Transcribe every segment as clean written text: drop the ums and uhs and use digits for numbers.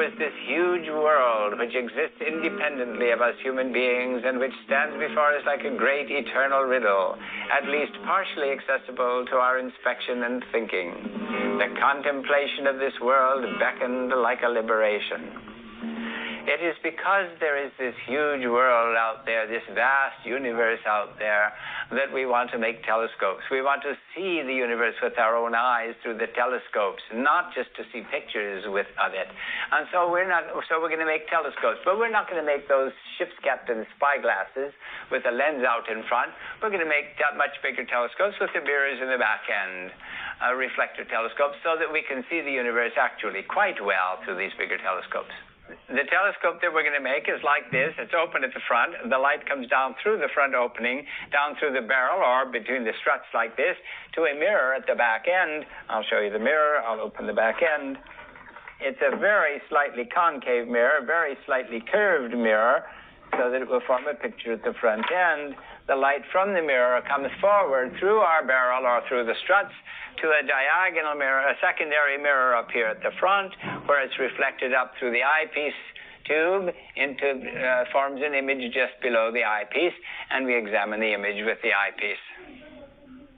was this huge world which exists independently of us human beings and which stands before us like a great eternal riddle, at least partially accessible to our inspection and thinking. The contemplation of this world beckoned like a liberation. It is because there is this huge world out there, this vast universe out there, that we want to make telescopes. We want to see the universe with our own eyes through the telescopes, not just to see pictures of it. And so we're going to make telescopes, but we're not going to make those ship's captain's spyglasses with a lens out in front. We're going to make much bigger telescopes with the mirrors in the back end, reflector telescopes, so that we can see the universe actually quite well through these bigger telescopes. The telescope that we're going to make is like this. It's open at the front. The light comes down through the front opening, down through the barrel or between the struts like this, to a mirror at the back end. I'll show you the mirror. I'll open the back end. It's a very slightly concave mirror, very slightly curved mirror, so that it will form a picture at the front end. The light from the mirror comes forward through our barrel or through the struts to a diagonal mirror, a secondary mirror up here at the front, where it's reflected up through the eyepiece tube forms an image just below the eyepiece, and we examine the image with the eyepiece.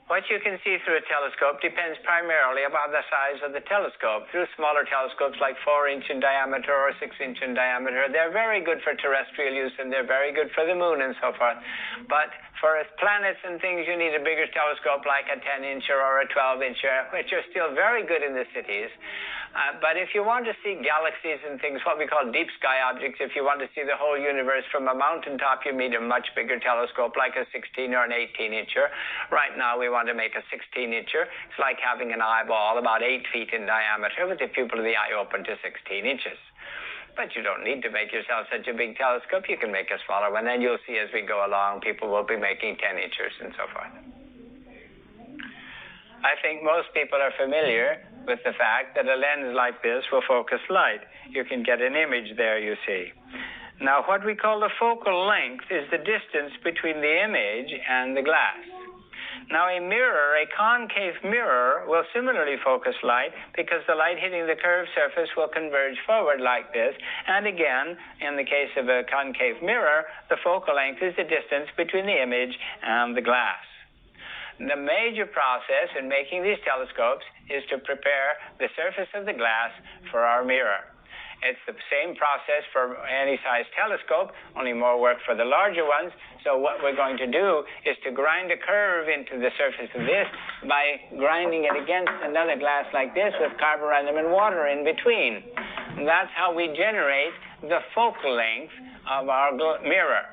What you can see through a telescope depends primarily upon the size of the telescope. Through smaller telescopes like 4-inch in diameter or 6-inch in diameter, they're very good for terrestrial use and they're very good for the moon and so forth. But for planets and things, you need a bigger telescope like a 10-incher or a 12-incher, which are still very good in the cities. But if you want to see galaxies and things, what we call deep sky objects, if you want to see the whole universe from a mountaintop, you need a much bigger telescope like a 16 or an 18-incher. Right now, we want to make a 16-incher. It's like having an eyeball about 8 feet in diameter with the pupil of the eye open to 16 inches. But you don't need to make yourself such a big telescope. You can make a smaller one, and you'll see as we go along, people will be making 10-inchers and so forth. I think most people are familiar with the fact that a lens like this will focus light. You can get an image there, you see. Now, what we call the focal length is the distance between the image and the glass. Now, a mirror, a concave mirror, will similarly focus light because the light hitting the curved surface will converge forward like this. And again, in the case of a concave mirror, the focal length is the distance between the image and the glass. The major process in making these telescopes is to prepare the surface of the glass for our mirror. It's the same process for any size telescope, only more work for the larger ones. So what we're going to do is to grind a curve into the surface of this by grinding it against another glass like this with carborundum and water in between. And that's how we generate the focal length of our mirror.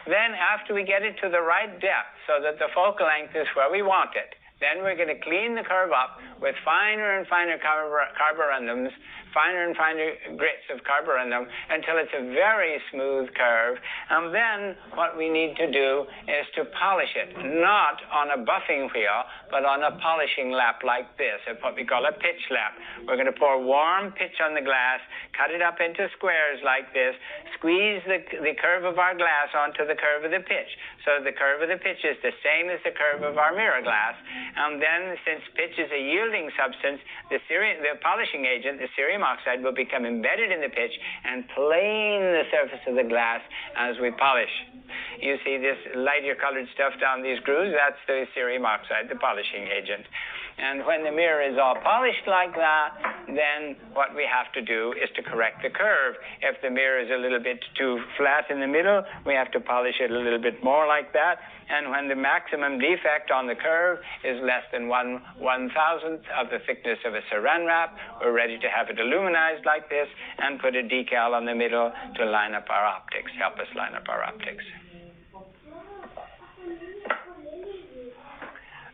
Then after we get it to the right depth so that the focal length is where we want it, then we're going to clean the curve up with finer and finer carborundums, finer and finer grits of carborundum until it's a very smooth curve. And then what we need to do is to polish it, not on a buffing wheel, but on a polishing lap like this, what we call a pitch lap. We're going to pour warm pitch on the glass, cut it up into squares like this, squeeze the curve of our glass onto the curve of the pitch. So the curve of the pitch is the same as the curve of our mirror glass. And then, since pitch is a yielding substance, the polishing agent, the cerium oxide, will become embedded in the pitch and plane the surface of the glass as we polish. You see this lighter colored stuff down these grooves? That's the cerium oxide, the polishing agent. And when the mirror is all polished like that, then what we have to do is to correct the curve. If the mirror is a little bit too flat in the middle, we have to polish it a little bit more like that. And when the maximum defect on the curve is less than 1/1000th of the thickness of a saran wrap, we're ready to have it aluminized like this and put a decal on the middle to line up our optics, help us line up our optics.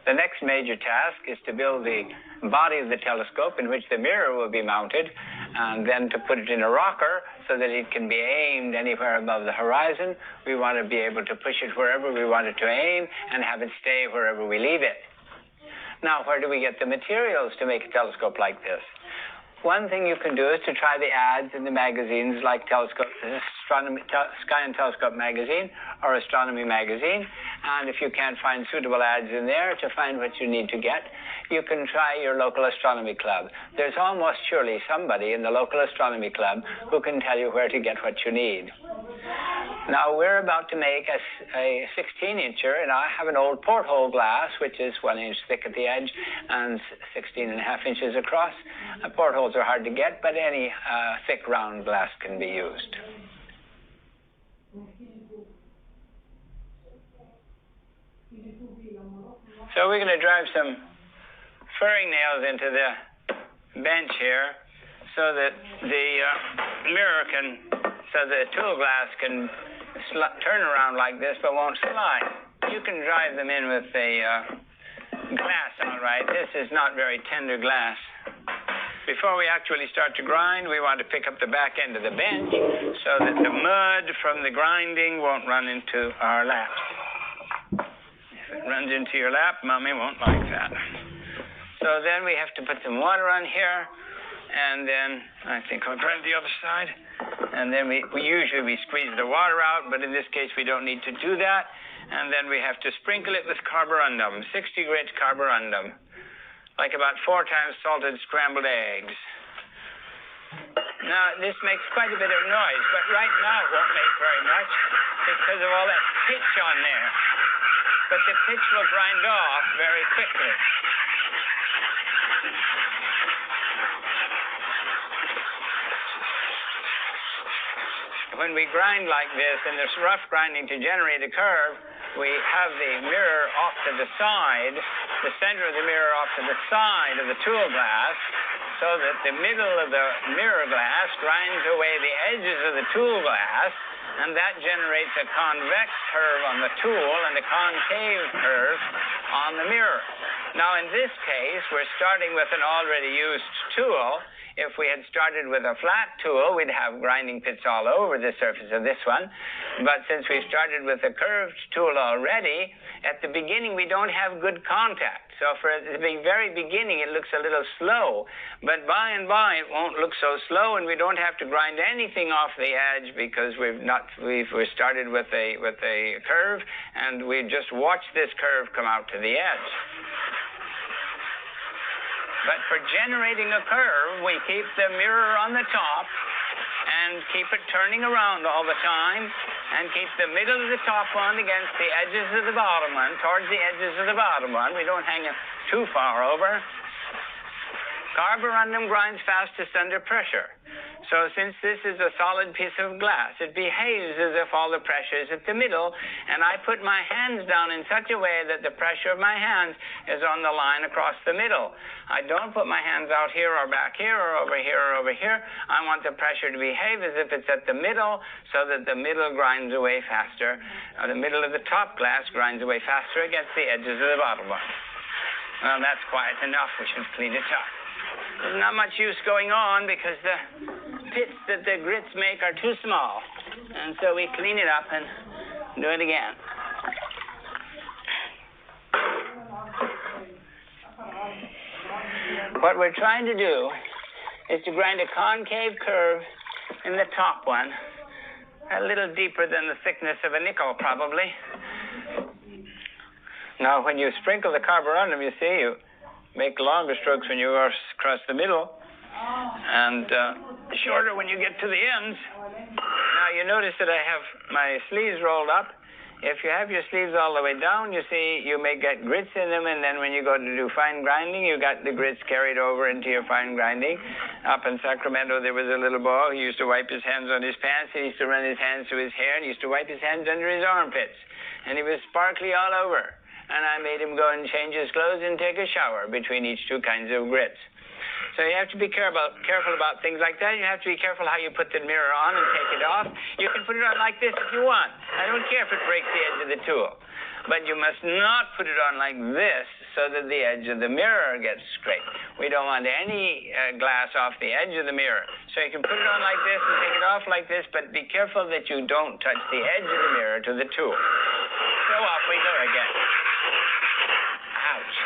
The next major task is to build the body of the telescope in which the mirror will be mounted, and then to put it in a rocker so that it can be aimed anywhere above the horizon. We want to be able to push it wherever we want it to aim and have it stay wherever we leave it. Now, where do we get the materials to make a telescope like this? one thing you can do is to try the ads in the magazines like Sky and Telescope magazine or Astronomy magazine. And if you can't find suitable ads in there to find what you need to get, you can try your local astronomy club. There's almost surely somebody in the local astronomy club who can tell you where to get what you need. Now, we're about to make a 16-incher, and I have an old porthole glass, which is 1 inch thick at the edge and 16.5 inches across. Portholes are hard to get, but any thick round glass can be used. So we're going to drive some furring nails into the bench here so that the mirror can, so the tool glass can turn around like this but won't slide. You can drive them in with a glass, all right. This is not very tender glass. Before we actually start to grind, we want to pick up the back end of the bench so that the mud from the grinding won't run into our laps. If it runs into your lap, Mommy won't like that. So then we have to put some water on here, and then I think I'll grind the other side. And then we usually squeeze the water out, but in this case we don't need to do that. And then we have to sprinkle it with carborundum, 60 grit carborundum, like about 4 times salted scrambled eggs. Now, this makes quite a bit of noise, but right now it won't make very much because of all that pitch on there. But the pitch will grind off very quickly. When we grind like this, and there's rough grinding to generate a curve, we have the mirror off to the side, the center of the mirror off to the side of the tool glass, so that the middle of the mirror glass grinds away the edges of the tool glass, and that generates a convex curve on the tool and a concave curve on the mirror. Now, in this case, we're starting with an already used tool. If we had started with a flat tool, we'd have grinding pits all over the surface of this one. But since we started with a curved tool already, at the beginning we don't have good contact. So for the very beginning it looks a little slow. But by and by it won't look so slow, and we don't have to grind anything off the edge because we've started with a curve, and we just watch this curve come out to the edge. But for generating a curve, we keep the mirror on the top and keep it turning around all the time, and keep the middle of the top one against the edges of the bottom one, towards the edges of the bottom one. We don't hang it too far over. Carborundum grinds fastest under pressure. So since this is a solid piece of glass, it behaves as if all the pressure is at the middle, and I put my hands down in such a way that the pressure of my hands is on the line across the middle. I don't put my hands out here or back here or over here or over here. I want the pressure to behave as if it's at the middle, so that the middle grinds away faster. The middle of the top glass grinds away faster against the edges of the bottom one. Well, that's quiet enough. We should clean it up. There's not much use going on because the pits that the grits make are too small. And so we clean it up and do it again. What we're trying to do is to grind a concave curve in the top one, a little deeper than the thickness of a nickel, probably. Now, when you sprinkle the carborundum, you see, you make longer strokes when you are across the middle, and shorter when you get to the ends. Now, you notice that I have my sleeves rolled up. If you have your sleeves all the way down, you see, you may get grits in them, and then when you go to do fine grinding, you got the grits carried over into your fine grinding. Up in Sacramento, there was a little boy who used to wipe his hands on his pants. He used to run his hands through his hair, and he used to wipe his hands under his armpits. And he was sparkly all over. And I made him go and change his clothes and take a shower between each two kinds of grits. So you have to be careful about things like that. You have to be careful how you put the mirror on and take it off. You can put it on like this if you want. I don't care if it breaks the edge of the tool. But you must not put it on like this so that the edge of the mirror gets scraped. We don't want any glass off the edge of the mirror. So you can put it on like this and take it off like this, but be careful that you don't touch the edge of the mirror to the tool. So off we go again. Ouch.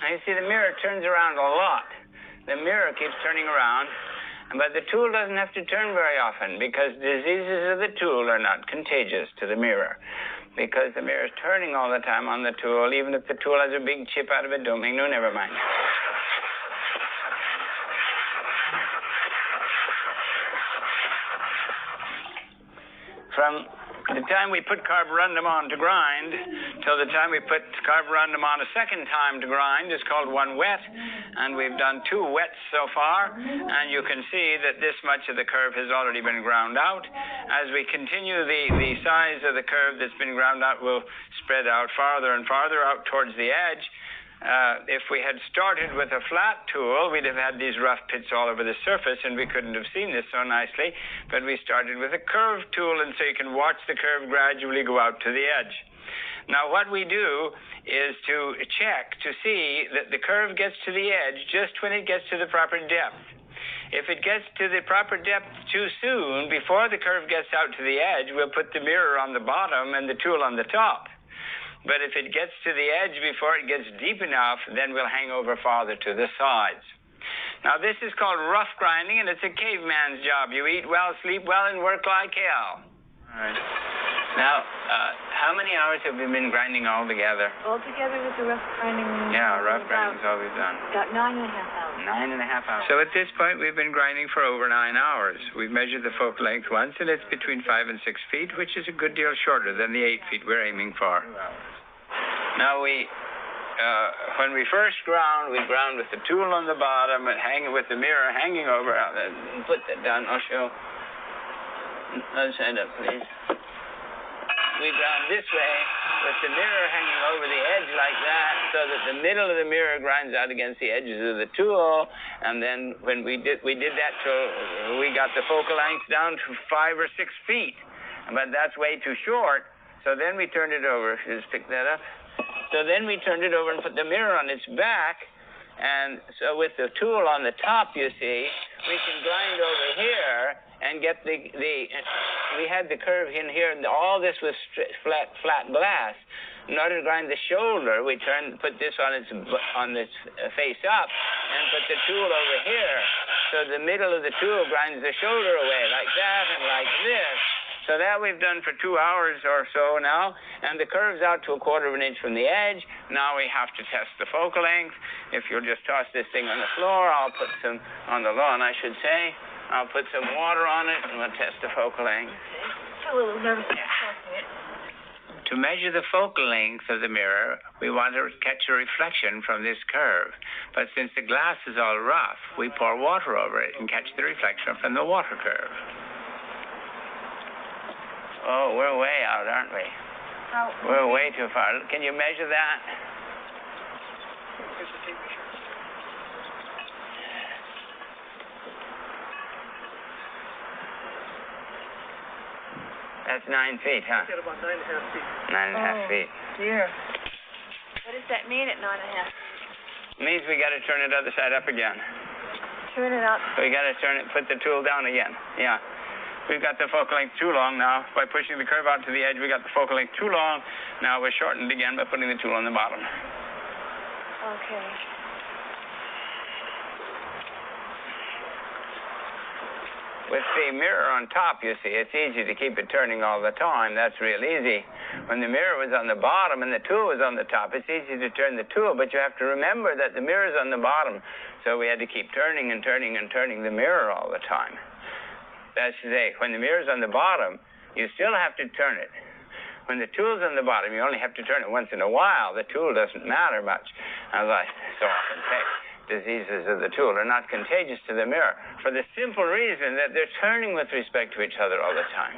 Now, you see, the mirror turns around a lot. The mirror keeps turning around, but the tool doesn't have to turn very often because diseases of the tool are not contagious to the mirror. Because the mirror is turning all the time on the tool, even if the tool has a big chip out of it, don't make no, never mind. From the time we put carborundum on to grind till the time we put carborundum on a second time to grind is called one wet, and we've done 2 wets so far, and you can see that this much of the curve has already been ground out. As we continue, the size of the curve that's been ground out will spread out farther and farther out towards the edge. If we had started with a flat tool, we'd have had these rough pits all over the surface, and we couldn't have seen this so nicely. But we started with a curved tool, and so you can watch the curve gradually go out to the edge. Now, what we do is to check to see that the curve gets to the edge just when it gets to the proper depth. If it gets to the proper depth too soon, before the curve gets out to the edge, we'll put the mirror on the bottom and the tool on the top. But if it gets to the edge before it gets deep enough, then we'll hang over farther to the sides. Now, this is called rough grinding, and it's a caveman's job. You eat well, sleep well, and work like hell. All right. Now, how many hours have we been grinding all together? All together with the rough grinding? Yeah, rough grinding's all we've done. About 9.5 hours. 9.5 hours. So at this point, we've been grinding for over 9 hours. We've measured the focal length once, and it's between 5 and 6 feet, which is a good deal shorter than the 8 feet we're aiming for. Now, when we first ground, we ground with the tool on the bottom and hanging with the mirror hanging over. Put that down, I'll show. Let's stand up, please. We ground this way with the mirror hanging over the edge like that, so that the middle of the mirror grinds out against the edges of the tool. And then when we did that till we got the focal length down to 5 or 6 feet. But that's way too short. So then we turned it over. If you just pick that up. So then we turned it over and put the mirror on its back. And so with the tool on the top, you see, we can grind over here and get we had the curve in here, and all this was flat glass. In order to grind the shoulder, we put this on its face up and put the tool over here. So the middle of the tool grinds the shoulder away like that and like this. So that we've done for 2 hours or so now, and the curve's out to 1/4 inch from the edge. Now we have to test the focal length. If you'll just toss this thing on the floor, I'll put some, on the lawn I should say, I'll put some water on it and we'll test the focal length. I'm a little nervous tossing it. To measure the focal length of the mirror, we want to catch a reflection from this curve. But since the glass is all rough, we pour water over it and catch the reflection from the water curve. Oh, we're way out, aren't we? We're way too far. Can you measure that? That's 9 feet, huh? About 9.5 feet. 9.5 feet. Dear. What does that mean at 9.5? It means we got to turn it other side up again. Turn it up. So we got to put the tool down again. Yeah. We've got the focal length too long now. By pushing the curve out to the edge, we got the focal length too long. Now we're shortened again by putting the tool on the bottom. Okay. With the mirror on top, you see, it's easy to keep it turning all the time. That's real easy. When the mirror was on the bottom and the tool was on the top, it's easy to turn the tool, but you have to remember that the mirror's on the bottom. So we had to keep turning and turning and turning the mirror all the time. That's to say, when the mirror's on the bottom, you still have to turn it. When the tool's on the bottom, you only have to turn it once in a while. The tool doesn't matter much. As I so often say, diseases of the tool are not contagious to the mirror for the simple reason that they're turning with respect to each other all the time.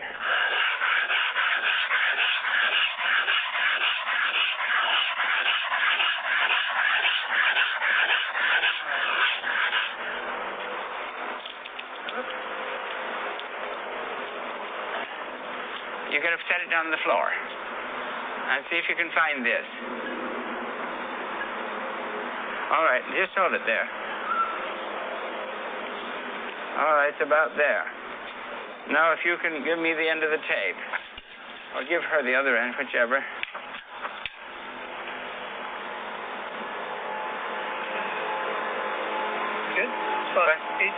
You're going to set it down on the floor and see if you can find this. All right, just hold it there. All right, it's about there. Now, if you can give me the end of the tape, or give her the other end, whichever. About 8 feet,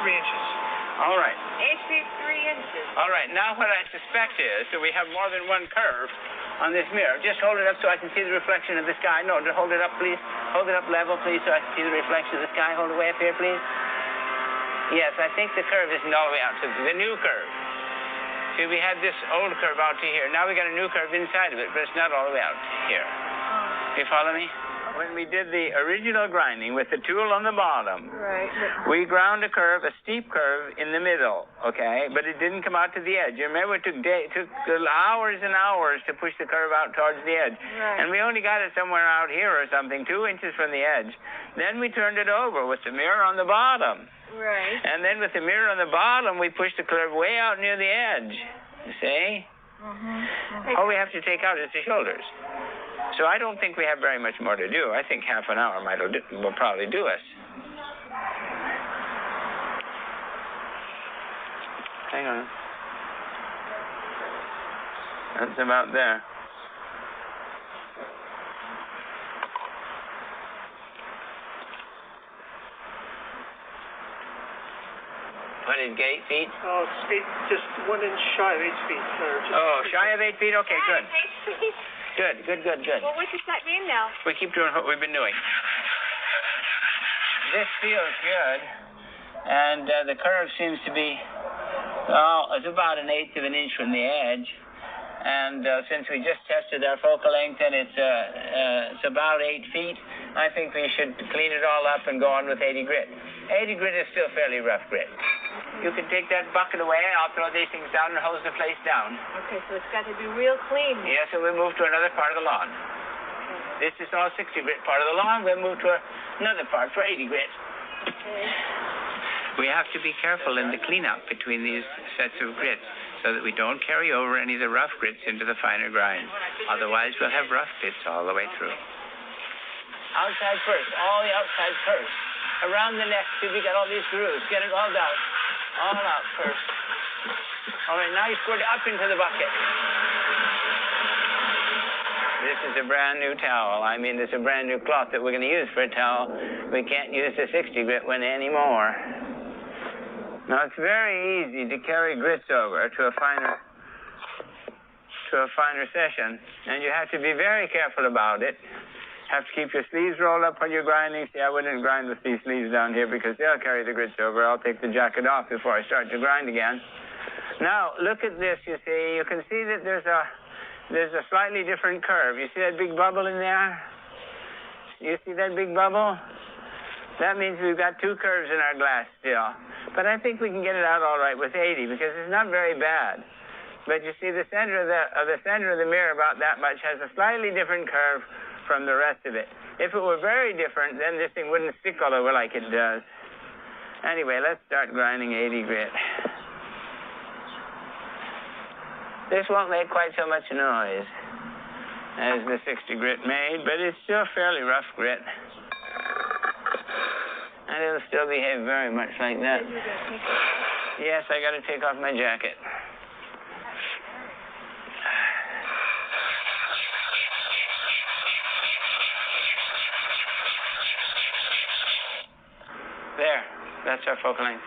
3 inches. All right. 8 feet 3 inches. All right. Now what I suspect is that we have more than one curve on this mirror. Just hold it up so I can see the reflection of the sky. No, just hold it up, please. Hold it up level, please, so I can see the reflection of the sky. Hold it way up here, please. Yes, I think the curve isn't all the way out to the new curve. See, we had this old curve out to here. Now we got a new curve inside of it, but it's not all the way out to here. You follow me? When we did the original grinding with the tool on the bottom, Right. we ground a curve, a steep curve in the middle, okay? But it didn't come out to the edge. You remember it took hours and hours to push the curve out towards the edge. Right. And we only got it somewhere out here or something, 2 inches from the edge. Then we turned it over with the mirror on the bottom. Right. And then with the mirror on the bottom, we pushed the curve way out near the edge. You see? All we have to take out is the shoulders. So I don't think we have very much more to do. I think half an hour will probably do us. Hang on. That's about there. What is 8 feet? Oh, it's just 1 inch shy of 8 feet. Shy of 8 feet? Okay, good. 8 feet. Good. Well, what does that mean now? We keep doing what we've been doing. This feels good, and the curve seems to be, it's about 1/8 of an inch from the edge. And since we just tested our focal length and it's about 8 feet, I think we should clean it all up and go on with 80 grit. 80 grit is still fairly rough grit. You can take that bucket away, I'll throw these things down and hose the place down. Okay, so it's got to be real clean. Yes, and we'll move to another part of the lawn. This is all 60 grit part of the lawn. We'll move to another part for 80 grit. Okay. We have to be careful in the cleanup between these sets of grits so that we don't carry over any of the rough grits into the finer grind. Otherwise, we'll have rough bits all the way through. Outside first, all the outside first. Around the neck, see, we got all these grooves. Get it all out. All out first. All right, now you squirt it up into the bucket. This is a brand new towel. I mean, it's a brand new cloth that we're going to use for a towel. We can't use the 60 grit one anymore. Now, it's very easy to carry grits over to a finer session, and you have to be very careful about it. Have to keep your sleeves rolled up when you're grinding. See, I wouldn't grind with these sleeves down here because they'll carry the grits over. I'll take the jacket off before I start to grind again. Now, look at this, you see. You can see that there's a slightly different curve. You see that big bubble in there? You see that big bubble? That means we've got 2 curves in our glass still. But I think we can get it out all right with 80 because it's not very bad. But you see the center of the mirror, about that much, has a slightly different curve from the rest of it. If it were very different, then this thing wouldn't stick all over like it does. Anyway, let's start grinding 80 grit. This won't make quite so much noise as the 60 grit made, but it's still fairly rough grit. And it'll still behave very much like that. Yes, I got to take off my jacket. There, that's our focal length.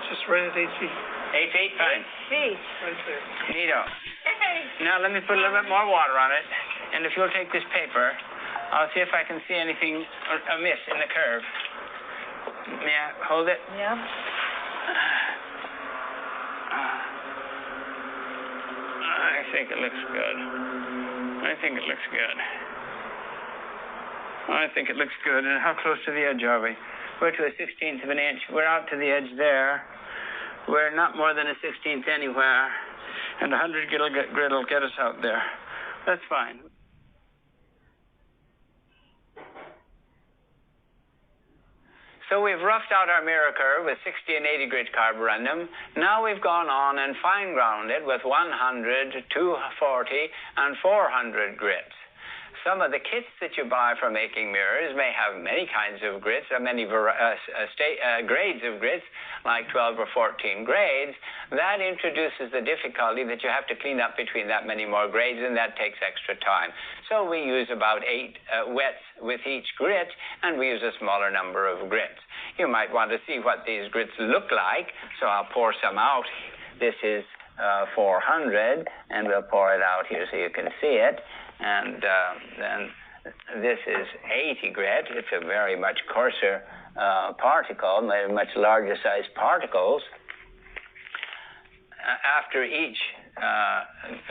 Just right at 8 feet. 8 feet? Fine. 8 feet. Right there. Neato. Hey. Now let me put a little bit more water on it, and if you'll take this paper, I'll see if I can see anything amiss in the curve. Yeah, hold it. Yeah. I think it looks good. I think it looks good. And how close to the edge are we? We're to a 1/16 of an inch. We're out to the edge there. We're not more than a 1/16 anywhere. And 100 grit will get us out there. That's fine. So we've roughed out our mirror curve with 60 and 80 grit carborundum. Now we've gone on and fine ground it with 100, 240, and 400 grits. some of the kits that you buy for making mirrors may have many kinds of grits, or many grades of grits, like 12 or 14 grades. That introduces the difficulty that you have to clean up between that many more grades, and that takes extra time. So we use about 8 wets with each grit, and we use a smaller number of grits. You might want to see what these grits look like, so I'll pour some out. This is 400, and we'll pour it out here so you can see it. And then this is 80 grit. It's a very much coarser particle, much larger sized particles. After each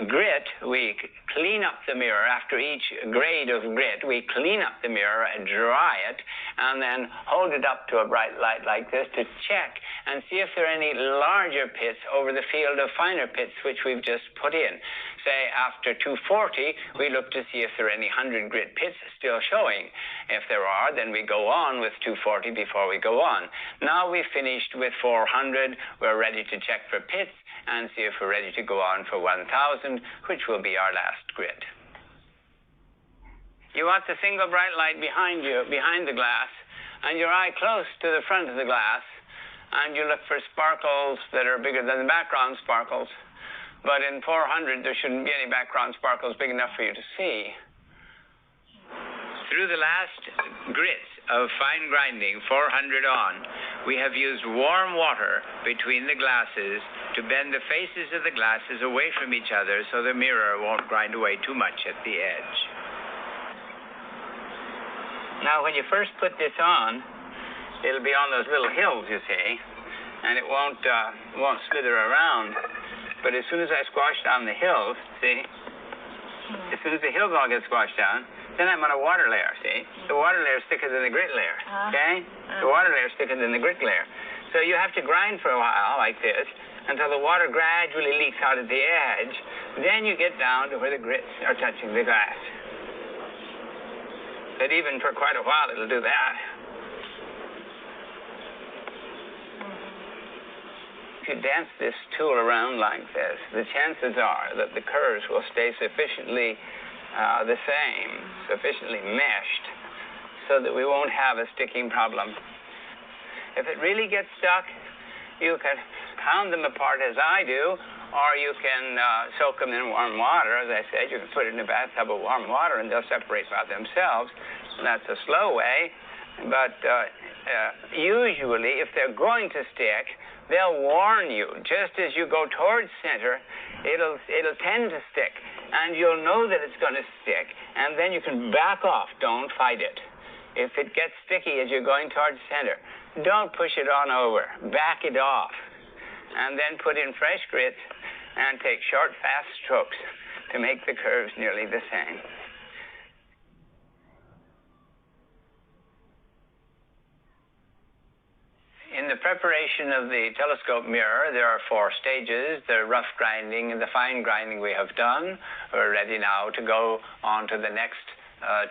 grit, we clean up the mirror. After each grade of grit, we clean up the mirror and dry it, and then hold it up to a bright light like this to check and see if there are any larger pits over the field of finer pits which we've just put in. Say after 240, we look to see if there are any 100 grit pits still showing. If there are, then we go on with 240 before we go on. Now we've finished with 400. We're ready to check for pits and see if we're ready to go on for 1,000, which will be our last grit. You want the single bright light behind you, behind the glass, and your eye close to the front of the glass, and you look for sparkles that are bigger than the background sparkles. But in 400, there shouldn't be any background sparkles big enough for you to see. Through the last grits of fine grinding, 400 on, we have used warm water between the glasses to bend the faces of the glasses away from each other so the mirror won't grind away too much at the edge. Now, when you first put this on, it'll be on those little hills, you see, and it won't slither around. But as soon as I squash down the hills, see, as soon as the hills all get squashed down, then I'm on a water layer, see? The water layer is thicker than the grit layer, okay? The water layer is thicker than the grit layer. So you have to grind for a while like this until the water gradually leaks out at the edge. Then you get down to where the grits are touching the glass. But even for quite a while, it'll do that. If you dance this tool around like this, the chances are that the curves will stay sufficiently the same, sufficiently meshed, so that we won't have a sticking problem. If it really gets stuck, you can pound them apart as I do, or you can soak them in warm water. As I said, you can put it in a bathtub of warm water and they'll separate by themselves. And that's a slow way. But usually, if they're going to stick, they'll warn you. Just as you go towards center, it'll tend to stick. And you'll know that it's going to stick. And then you can back off. Don't fight it. If it gets sticky as you're going towards center, don't push it on over. Back it off. And then put in fresh grits and take short, fast strokes to make the curves nearly the same. In the preparation of the telescope mirror, there are 4 stages: the rough grinding and the fine grinding we have done. We're ready now to go on to the next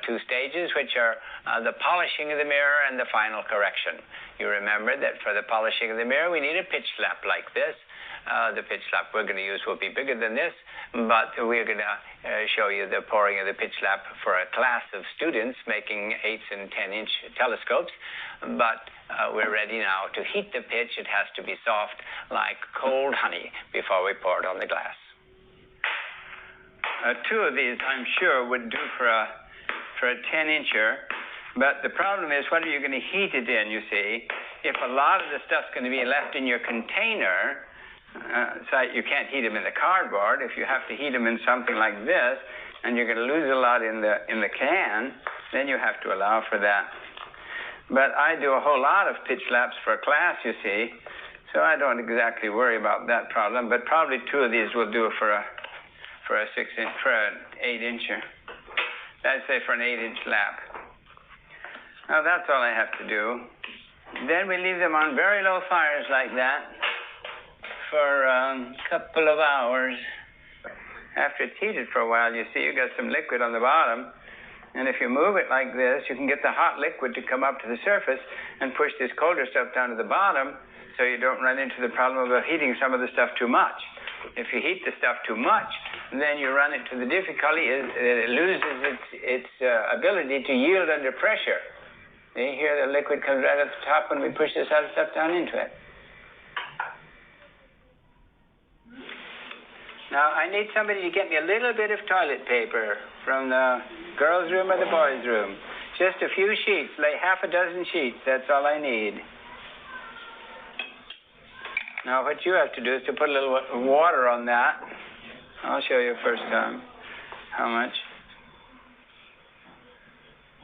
2 stages, which are the polishing of the mirror and the final correction. You remember that for the polishing of the mirror, we need a pitch slap like this. The pitch slap we're going to use will be bigger than this, but we're going to show you the pouring of the pitch slap for a class of students making 8 and 10-inch telescopes. But we're ready now to heat the pitch. It has to be soft like cold honey before we pour it on the glass. 2 of these, I'm sure, would do for a 10-incher. But the problem is, what are you going to heat it in, you see? If a lot of the stuff's going to be left in your container, so you can't heat them in the cardboard. If you have to heat them in something like this, and you're going to lose a lot in the can, then you have to allow for that. But I do a whole lot of pitch slaps for a class, you see, so I don't exactly worry about that problem. But probably 2 of these will do for an 8-incher. I'd say for an 8-inch lap. Now that's all I have to do. Then we leave them on very low fires like that for a couple of hours. After it's heated for a while, you see you got some liquid on the bottom. And if you move it like this, you can get the hot liquid to come up to the surface and push this colder stuff down to the bottom, so you don't run into the problem of heating some of the stuff too much. If you heat the stuff too much, then you run it to the difficulty, it loses its ability to yield under pressure. See, here the liquid comes right at the top when we push this other stuff down into it. Now, I need somebody to get me a little bit of toilet paper from the girls' room or the boys' room. Just a few sheets, like half a dozen sheets, that's all I need. Now, what you have to do is to put a little water on that. I'll show you first time how much.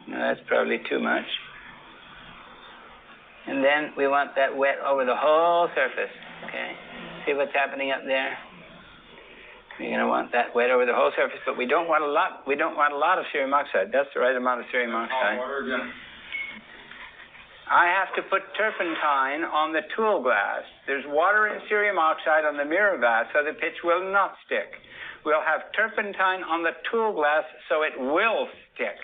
No, that's probably too much. And then we want that wet over the whole surface, okay? See what's happening up there? You're going to want that wet over the whole surface, but we don't want a lot. We don't want a lot of cerium oxide. That's the right amount of cerium oxide. I have to put turpentine on the tool glass. There's water and cerium oxide on the mirror glass, so the pitch will not stick. We'll have turpentine on the tool glass, so it will stick.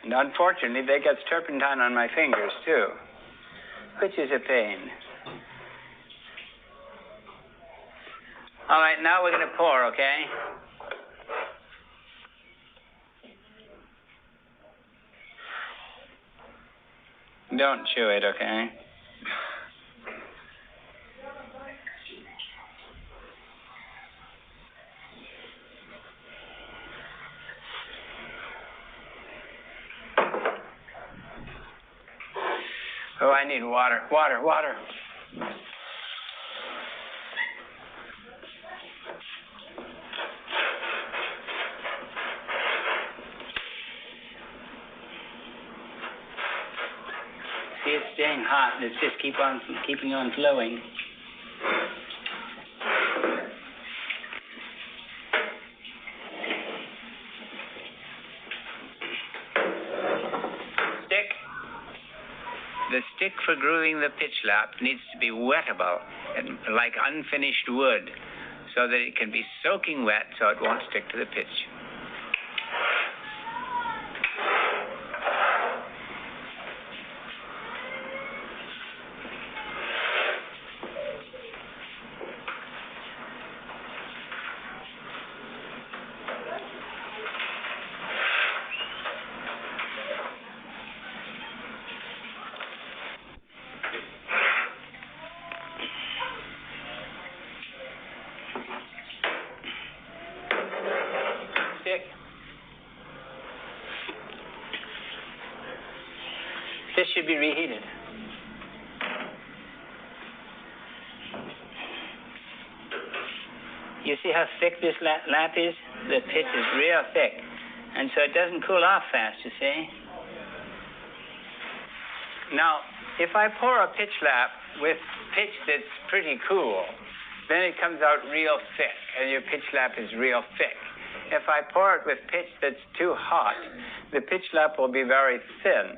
And unfortunately, that gets turpentine on my fingers, too, which is a pain. All right, now we're going to pour, okay? Don't chew it, okay? Oh, I need water, water, water. See, it's staying hot, and it's just keeping on flowing. The stick for grooving the pitch lap needs to be wettable, and like unfinished wood, so that it can be soaking wet so it won't stick to the pitch. This should be reheated. You see how thick this lap is? The pitch is real thick. And so it doesn't cool off fast, you see? Now, if I pour a pitch lap with pitch that's pretty cool, then it comes out real thick, and your pitch lap is real thick. If I pour it with pitch that's too hot, the pitch lap will be very thin.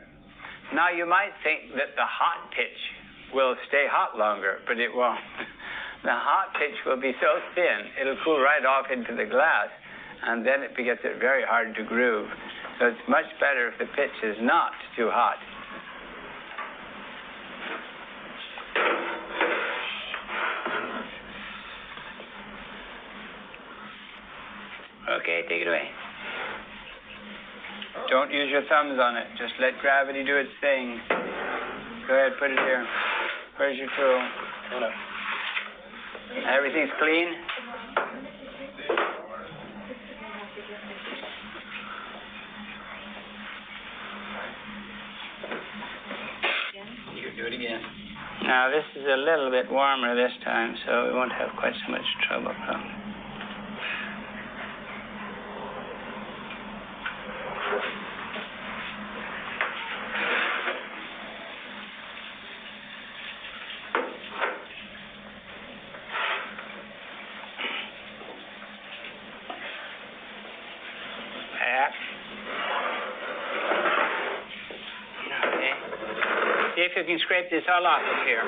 Now, you might think that the hot pitch will stay hot longer, but it won't. The hot pitch will be so thin, it'll cool right off into the glass, and then it gets very hard to groove. So it's much better if the pitch is not too hot. Okay, take it away. Don't use your thumbs on it. Just let gravity do its thing. Go ahead, put it here. Where's your tool? Hold up. Everything's clean? You can do it again. Now, this is a little bit warmer this time, so we won't have quite so much trouble, probably. See if you can scrape this all off of here.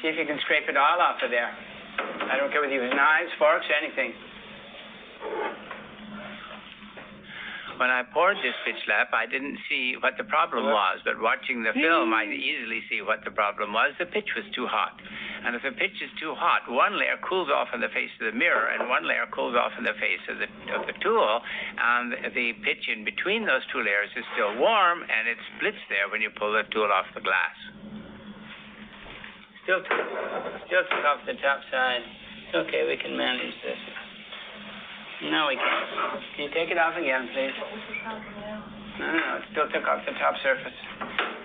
See if you can scrape it all off of there. I don't care whether you use knives, forks, anything. When I poured this pitch lap, I didn't see what the problem was, but watching the film, I easily see what the problem was. The pitch was too hot. And if the pitch is too hot, one layer cools off in the face of the mirror, and one layer cools off in the face of the tool, and the pitch in between those two layers is still warm, and it splits there when you pull the tool off the glass. Still took off the top side. Okay, we can manage this. No, we can't. Can you take it off again, please? No, it still took off the top surface.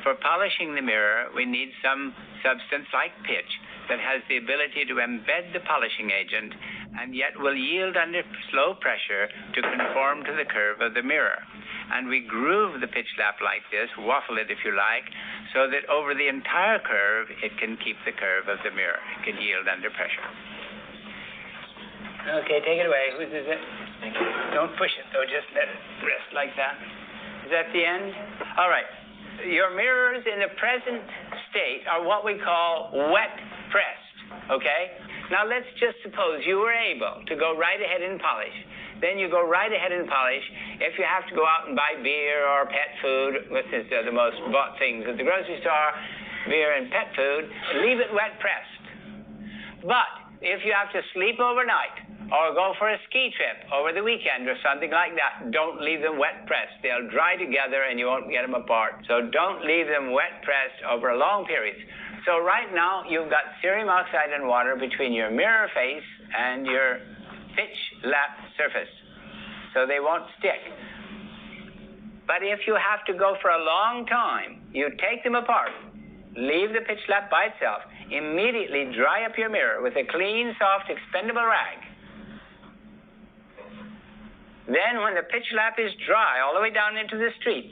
For polishing the mirror, we need some substance like pitch that has the ability to embed the polishing agent and yet will yield under slow pressure to conform to the curve of the mirror. And we groove the pitch lap like this, waffle it if you like, so that over the entire curve, it can keep the curve of the mirror. It can yield under pressure. Okay, take it away. Whose is it? Don't push it, though. Just let it rest like that. Is that the end? All right. Your mirrors in the present state are what we call wet pressed, okay? Now, let's just suppose you were able to go right ahead and polish. Then you go right ahead and polish. If you have to go out and buy beer or pet food, which is the most bought things at the grocery store, beer and pet food, leave it wet pressed. But if you have to sleep overnight, or go for a ski trip over the weekend or something like that, don't leave them wet pressed. They'll dry together and you won't get them apart. So don't leave them wet pressed over long periods. So right now, you've got cerium oxide and water between your mirror face and your pitch lap surface. So they won't stick. But if you have to go for a long time, you take them apart, leave the pitch lap by itself, immediately dry up your mirror with a clean, soft, expendable rag. Then when the pitch lap is dry all the way down into the streets,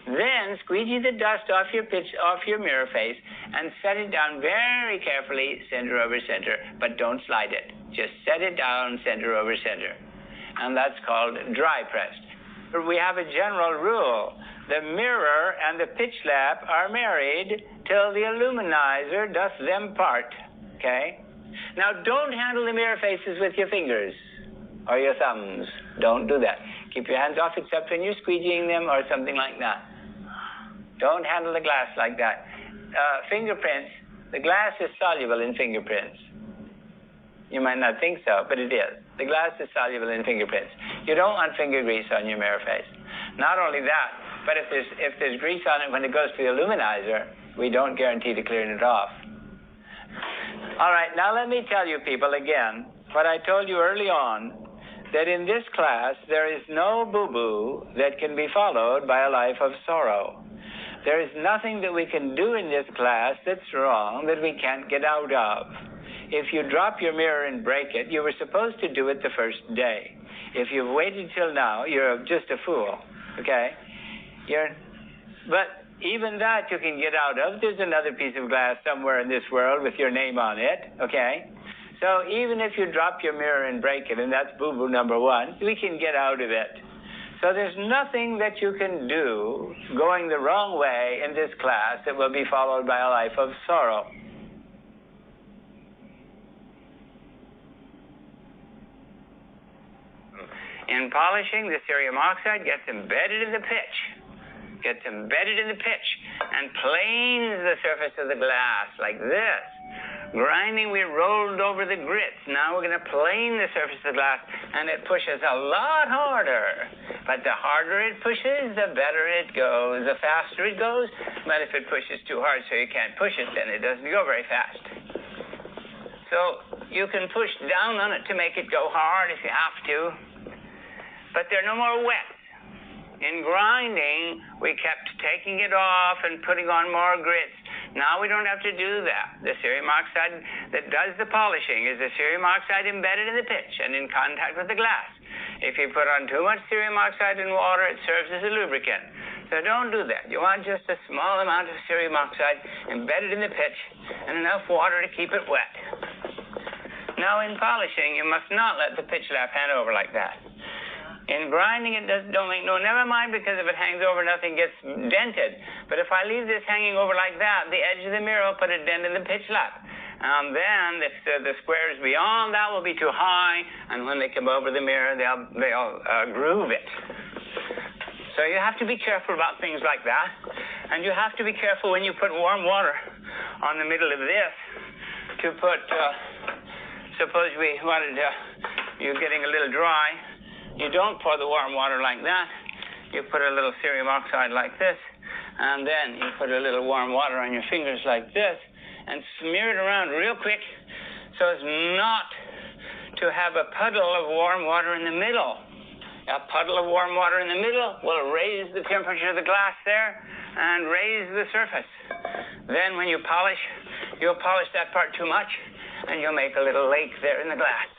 then squeegee the dust off your mirror face and set it down very carefully, center over center, but don't slide it. Just set it down center over center. And that's called dry pressed. We have a general rule. The mirror and the pitch lap are married till the illuminizer doth them part. Okay? Now don't handle the mirror faces with your fingers or your thumbs. Don't do that. Keep your hands off except when you're squeegeeing them or something like that. Don't handle the glass like that. Fingerprints, the glass is soluble in fingerprints. You might not think so, but it is. The glass is soluble in fingerprints. You don't want finger grease on your mirror face. Not only that, but if there's grease on it when it goes to the illuminizer, we don't guarantee to clear it off. All right, now let me tell you people again what I told you early on, that in this class there is no boo-boo that can be followed by a life of sorrow. There is nothing that we can do in this class that's wrong that we can't get out of. If you drop your mirror and break it, you were supposed to do it the first day. If you've waited till now, you're just a fool, okay? But even that you can get out of. There's another piece of glass somewhere in this world with your name on it, okay? So even if you drop your mirror and break it, and that's boo-boo number one, we can get out of it. So there's nothing that you can do going the wrong way in this class that will be followed by a life of sorrow. In polishing, the cerium oxide gets embedded in the pitch. And planes the surface of the glass like this. Grinding, we rolled over the grits. Now we're going to plane the surface of the glass, and it pushes a lot harder. But the harder it pushes, the better it goes, the faster it goes. But if it pushes too hard so you can't push it, then it doesn't go very fast. So you can push down on it to make it go hard if you have to. But there are no more wets. In grinding, we kept taking it off and putting on more grits. Now we don't have to do that. The cerium oxide that does the polishing is the cerium oxide embedded in the pitch and in contact with the glass. If you put on too much cerium oxide in water, it serves as a lubricant. So don't do that. You want just a small amount of cerium oxide embedded in the pitch and enough water to keep it wet. Now in polishing, you must not let the pitch lap hang over like that. In grinding, don't make never mind, because if it hangs over, nothing gets dented. But if I leave this hanging over like that, the edge of the mirror will put a dent in the pitch lap. And then if the squares beyond that will be too high, and when they come over the mirror, they'll groove it. So you have to be careful about things like that. And you have to be careful when you put warm water on the middle of this to put, suppose we wanted you're getting a little dry. You don't pour the warm water like that. You put a little cerium oxide like this, and then you put a little warm water on your fingers like this, and smear it around real quick so as not to have a puddle of warm water in the middle. A puddle of warm water in the middle will raise the temperature of the glass there and raise the surface. Then when you polish, you'll polish that part too much, and you'll make a little lake there in the glass.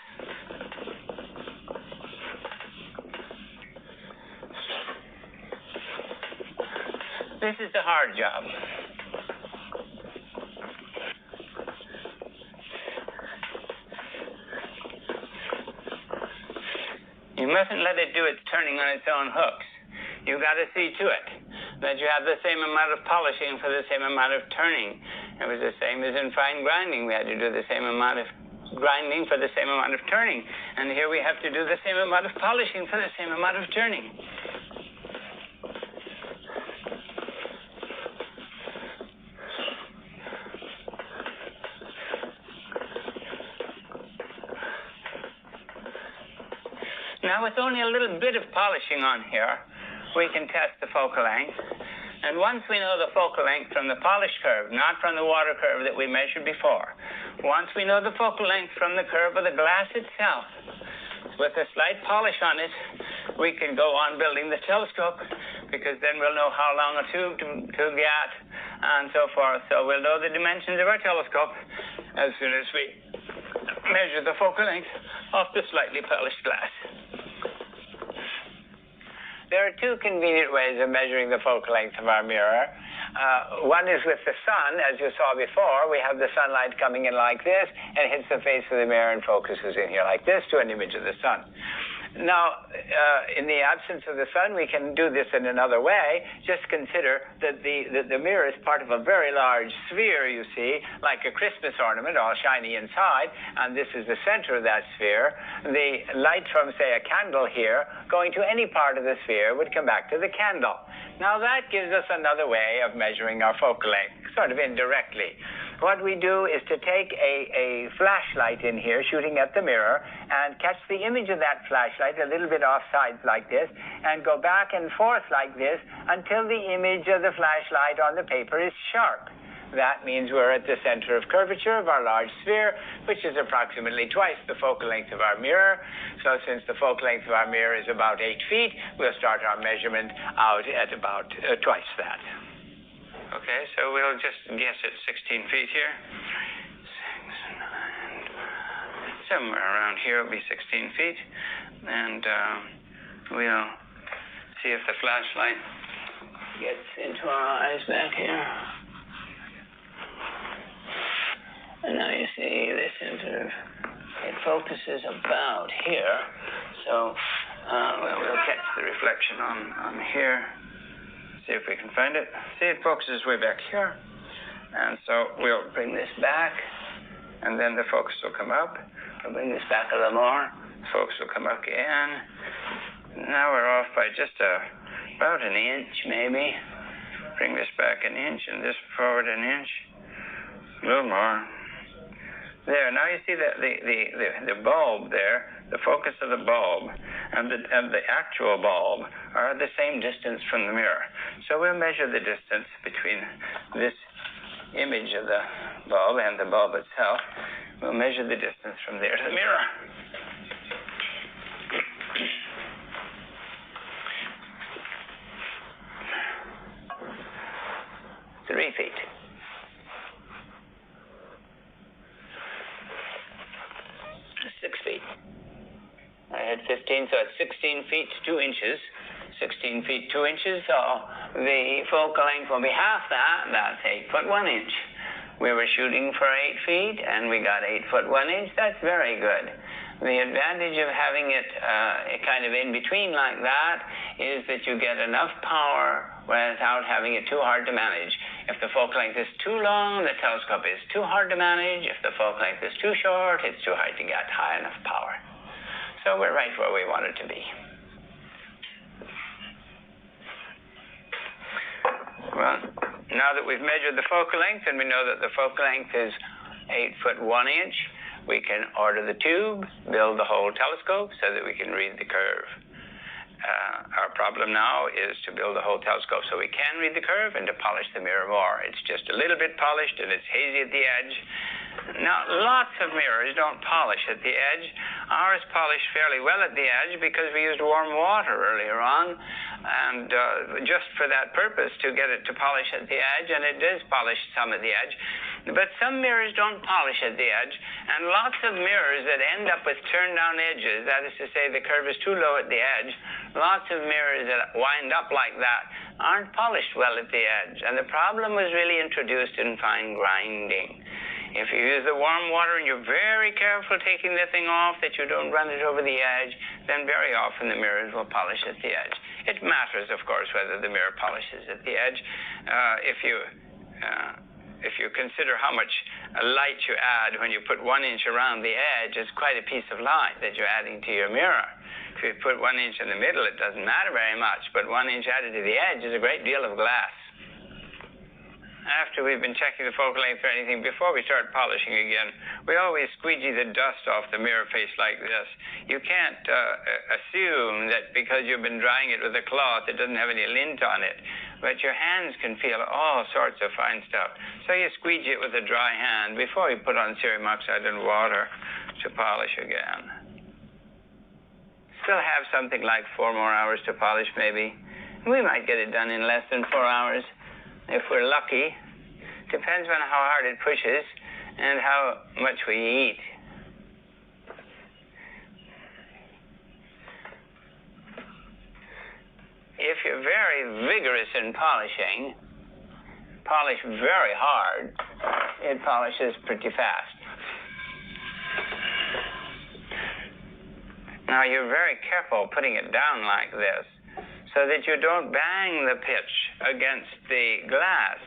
This is the hard job. You mustn't let it do its turning on its own hooks. You've got to see to it that you have the same amount of polishing for the same amount of turning. It was the same as in fine grinding. We had to do the same amount of grinding for the same amount of turning. And here we have to do the same amount of polishing for the same amount of turning. Now, with only a little bit of polishing on here, we can test the focal length. And once we know the focal length from the polish curve, not from the water curve that we measured before, once we know the focal length from the curve of the glass itself, with a slight polish on it, we can go on building the telescope, because then we'll know how long a tube to get, and so forth. So we'll know the dimensions of our telescope as soon as we measure the focal length of the slightly polished glass. There are two convenient ways of measuring the focal length of our mirror. One is with the sun. As you saw before, we have the sunlight coming in like this and hits the face of the mirror and focuses in here like this to an image of the sun. Now, in the absence of the sun, we can do this in another way. Just consider that the mirror is part of a very large sphere, you see, like a Christmas ornament, all shiny inside, and this is the center of that sphere. The light from, say, a candle here, going to any part of the sphere, would come back to the candle. Now, that gives us another way of measuring our focal length, sort of indirectly. What we do is to take a flashlight in here, shooting at the mirror, and catch the image of that flashlight a little bit off sides like this, and go back and forth like this until the image of the flashlight on the paper is sharp. That means we're at the center of curvature of our large sphere, which is approximately twice the focal length of our mirror. So since the focal length of our mirror is about 8 feet, we'll start our measurement out at about twice that. Okay, so we'll just guess at 16 feet here. 6, 9, somewhere around here will be 16 feet. And we'll see if the flashlight gets into our eyes back here. And now you see the center, it focuses about here. So we'll catch the reflection on here. See if we can find it. See, it focuses way back here. And so we'll bring this back, and then the focus will come up. We'll bring this back a little more. The focus will come up again. Now we're off by just about an inch, maybe. Bring this back an inch, and this forward an inch. A little more. There, now you see the bulb there, the focus of the bulb and the actual bulb are the same distance from the mirror. So we'll measure the distance between this image of the bulb and the bulb itself. We'll measure the distance from there to the mirror. Three feet. 6 feet. I had 15, so it's 16 feet 2 inches. 16 feet 2 inches, so the focal length will be half that. That's 8 foot 1 inch. We were shooting for 8 feet, and we got 8 foot 1 inch. That's very good. The advantage of having it kind of in between like that is that you get enough power without having it too hard to manage. If the focal length is too long, the telescope is too hard to manage. If the focal length is too short, it's too hard to get high enough power. So we're right where we want it to be. Well, now that we've measured the focal length and we know that the focal length is 8 foot 1 inch, we can order the tube, build the whole telescope so that we can read the curve. Our problem now is to build the whole telescope so we can read the curve and to polish the mirror more. It's just a little bit polished and it's hazy at the edge. Now, lots of mirrors don't polish at the edge. Ours polished fairly well at the edge because we used warm water earlier on, and just for that purpose, to get it to polish at the edge, and it does polish some at the edge. But some mirrors don't polish at the edge, and lots of mirrors that end up with turned-down edges, that is to say the curve is too low at the edge, lots of mirrors that wind up like that aren't polished well at the edge, and the problem was really introduced in fine grinding. If you use the warm water and you're very careful taking the thing off that you don't run it over the edge, then very often the mirrors will polish at the edge. It matters, of course, whether the mirror polishes at the edge. If you consider how much light you add when you put 1 inch around the edge, it's quite a piece of light that you're adding to your mirror. If you put 1 inch in the middle, it doesn't matter very much, but 1 inch added to the edge is a great deal of glass. After we've been checking the focal length or anything, before we start polishing again, we always squeegee the dust off the mirror face like this. You can't assume that because you've been drying it with a cloth, it doesn't have any lint on it. But your hands can feel all sorts of fine stuff. So you squeegee it with a dry hand before you put on cerium oxide and water to polish again. Still have something like 4 more hours to polish, maybe. We might get it done in less than 4 hours. If we're lucky. Depends on how hard it pushes and how much we eat. If you're very vigorous in polishing, polish very hard, it polishes pretty fast. Now you're very careful putting it down like this, so that you don't bang the pitch against the glass.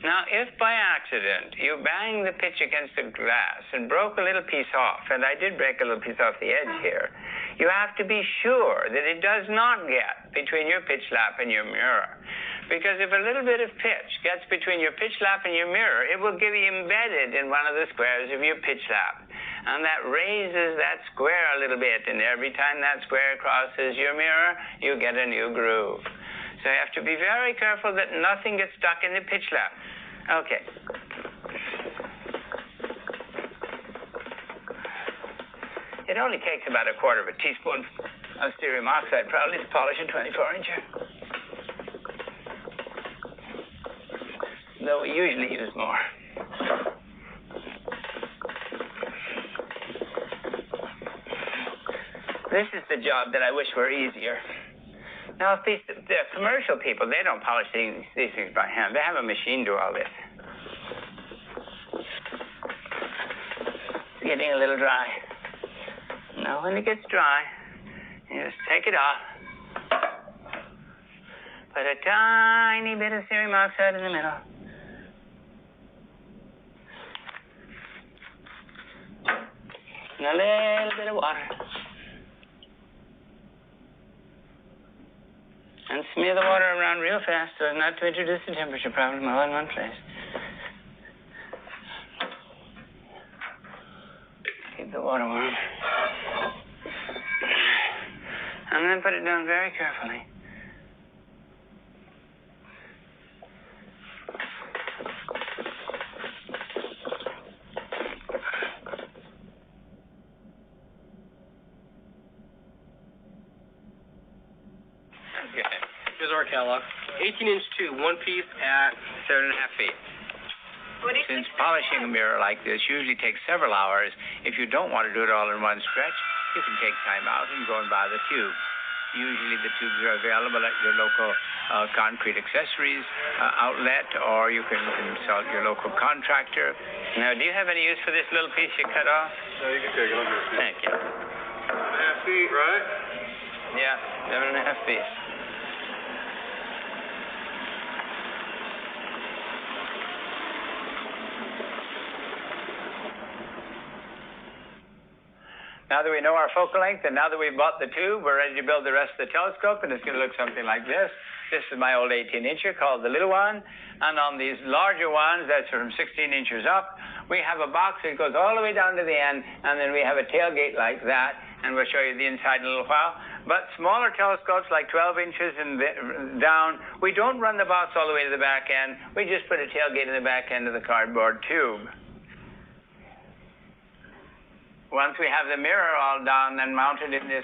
Now, if by accident you bang the pitch against the glass and broke a little piece off, and I did break a little piece off the edge here, you have to be sure that it does not get between your pitch lap and your mirror. Because if a little bit of pitch gets between your pitch lap and your mirror, it will get embedded in one of the squares of your pitch lap. And that raises that square a little bit, and every time that square crosses your mirror, you get a new groove. So you have to be very careful that nothing gets stuck in the pitch lap. Okay. It only takes about 1/4 teaspoon of cerium oxide probably to polish a 24-incher. Though we usually use more. This is the job that I wish were easier. Now, the commercial people, they don't polish these things by hand. They have a machine do all this. It's getting a little dry. Now, when it gets dry, you just take it off. Put a tiny bit of cerium oxide in the middle. And a little bit of water. And smear the water around real fast so as not to introduce the temperature problem all in one place. Keep the water warm. And then put it down very carefully. Here's our catalog. 18-inch tube, 1 piece at 7.5 feet. Since polishing a mirror like this usually takes several hours, if you don't want to do it all in one stretch, you can take time out and go and buy the tube. Usually the tubes are available at your local concrete accessories outlet, or you can consult your local contractor. Now, do you have any use for this little piece you cut off? No, you can take it. Thank you. 7.5 feet, right? Yeah, 7.5 feet. Now that we know our focal length, and now that we've bought the tube, we're ready to build the rest of the telescope, and it's going to look something like this. This is my old 18-incher called the little one, and on these larger ones, that's from 16 inches up, we have a box that goes all the way down to the end, and then we have a tailgate like that, and we'll show you the inside in a little while. But smaller telescopes, like 12 inches and down, we don't run the box all the way to the back end. We just put a tailgate in the back end of the cardboard tube. Once we have the mirror all done and mounted in this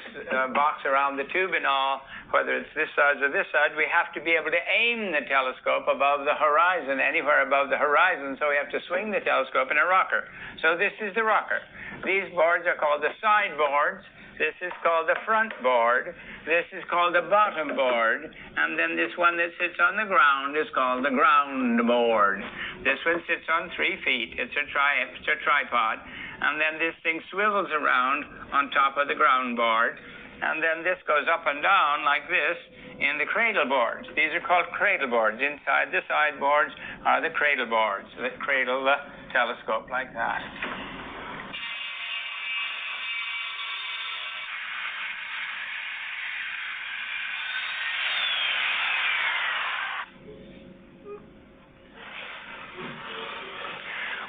box around the tube and all, whether it's this side or this side, we have to be able to aim the telescope above the horizon, anywhere above the horizon, so we have to swing the telescope in a rocker. So this is the rocker. These boards are called the side boards. This is called the front board. This is called the bottom board. And then this one that sits on the ground is called the ground board. This one sits on 3 feet. It's a tripod. And then this thing swivels around on top of the ground board. And then this goes up and down like this in the cradle boards. These are called cradle boards. Inside the side boards are the cradle boards that cradle the telescope like that.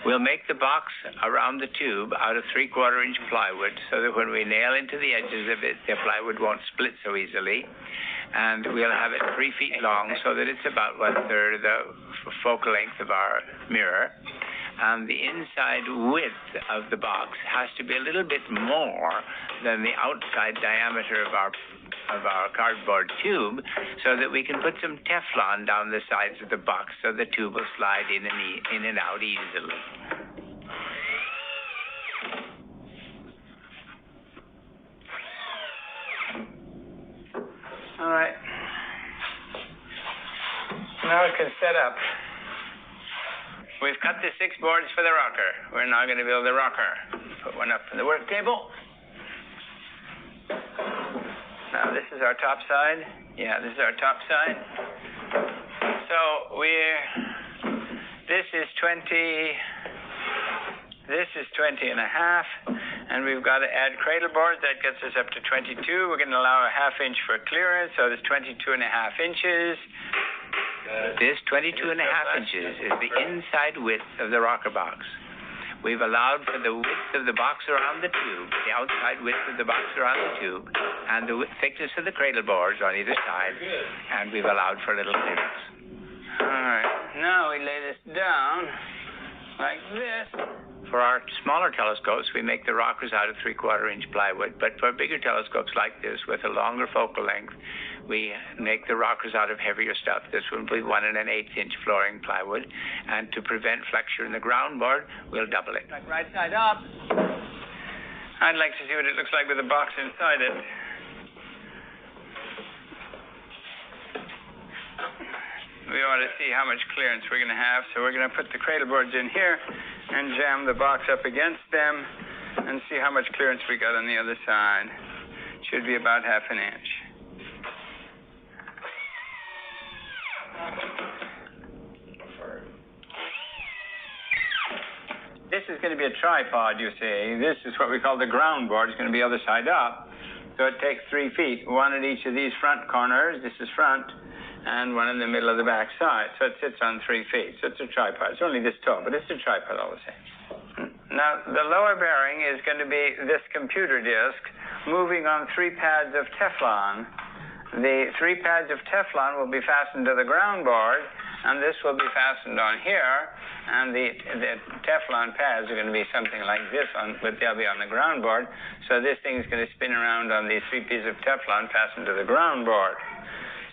We'll make the box around the tube out of 3/4-inch plywood so that when we nail into the edges of it, the plywood won't split so easily. And we'll have it 3 feet long so that it's about 1/3 of the focal length of our mirror. And the inside width of the box has to be a little bit more than the outside diameter of our cardboard tube, so that we can put some Teflon down the sides of the box so the tube will slide in and out easily. All right. Now it can set up. We've cut the 6 boards for the rocker. We're now going to build the rocker. Put one up on the work table. Now this is our top side. Yeah, this is our top side. So this is 20 and a half, and we've got to add cradle boards. That gets us up to 22. We're going to allow a 1/2 inch for clearance, so there's 22.5 inches. This 22.5 inches is the inside width of the rocker box. We've allowed for the width of the box around the tube, the outside width of the box around the tube, and the thickness of the cradle boards on either side, and we've allowed for a little clearance. All right, now we lay this down like this. For our smaller telescopes, we make the rockers out of 3/4-inch plywood, but for bigger telescopes like this with a longer focal length, we make the rockers out of heavier stuff. This will be 1 1/8-inch flooring plywood, and to prevent flexure in the ground board, we'll double it. Like right side up. I'd like to see what it looks like with the box inside it. We want to see how much clearance we're going to have, so we're going to put the cradle boards in here and jam the box up against them and see how much clearance we got on the other side. Should be about 1/2 inch. This is going to be a tripod, you see. This is what we call the ground board. It's going to be other side up. So it takes 3 feet, 1 at each of these front corners. This is front, and 1 in the middle of the back side. So it sits on 3 feet. So it's a tripod. It's only this tall, but it's a tripod all the same. Now, the lower bearing is going to be this computer disk moving on 3 pads of Teflon. The 3 pads of Teflon will be fastened to the ground board, and this will be fastened on here, and the Teflon pads are going to be something like this, but they'll be on the ground board. So this thing is going to spin around on these 3 pieces of Teflon fastened to the ground board.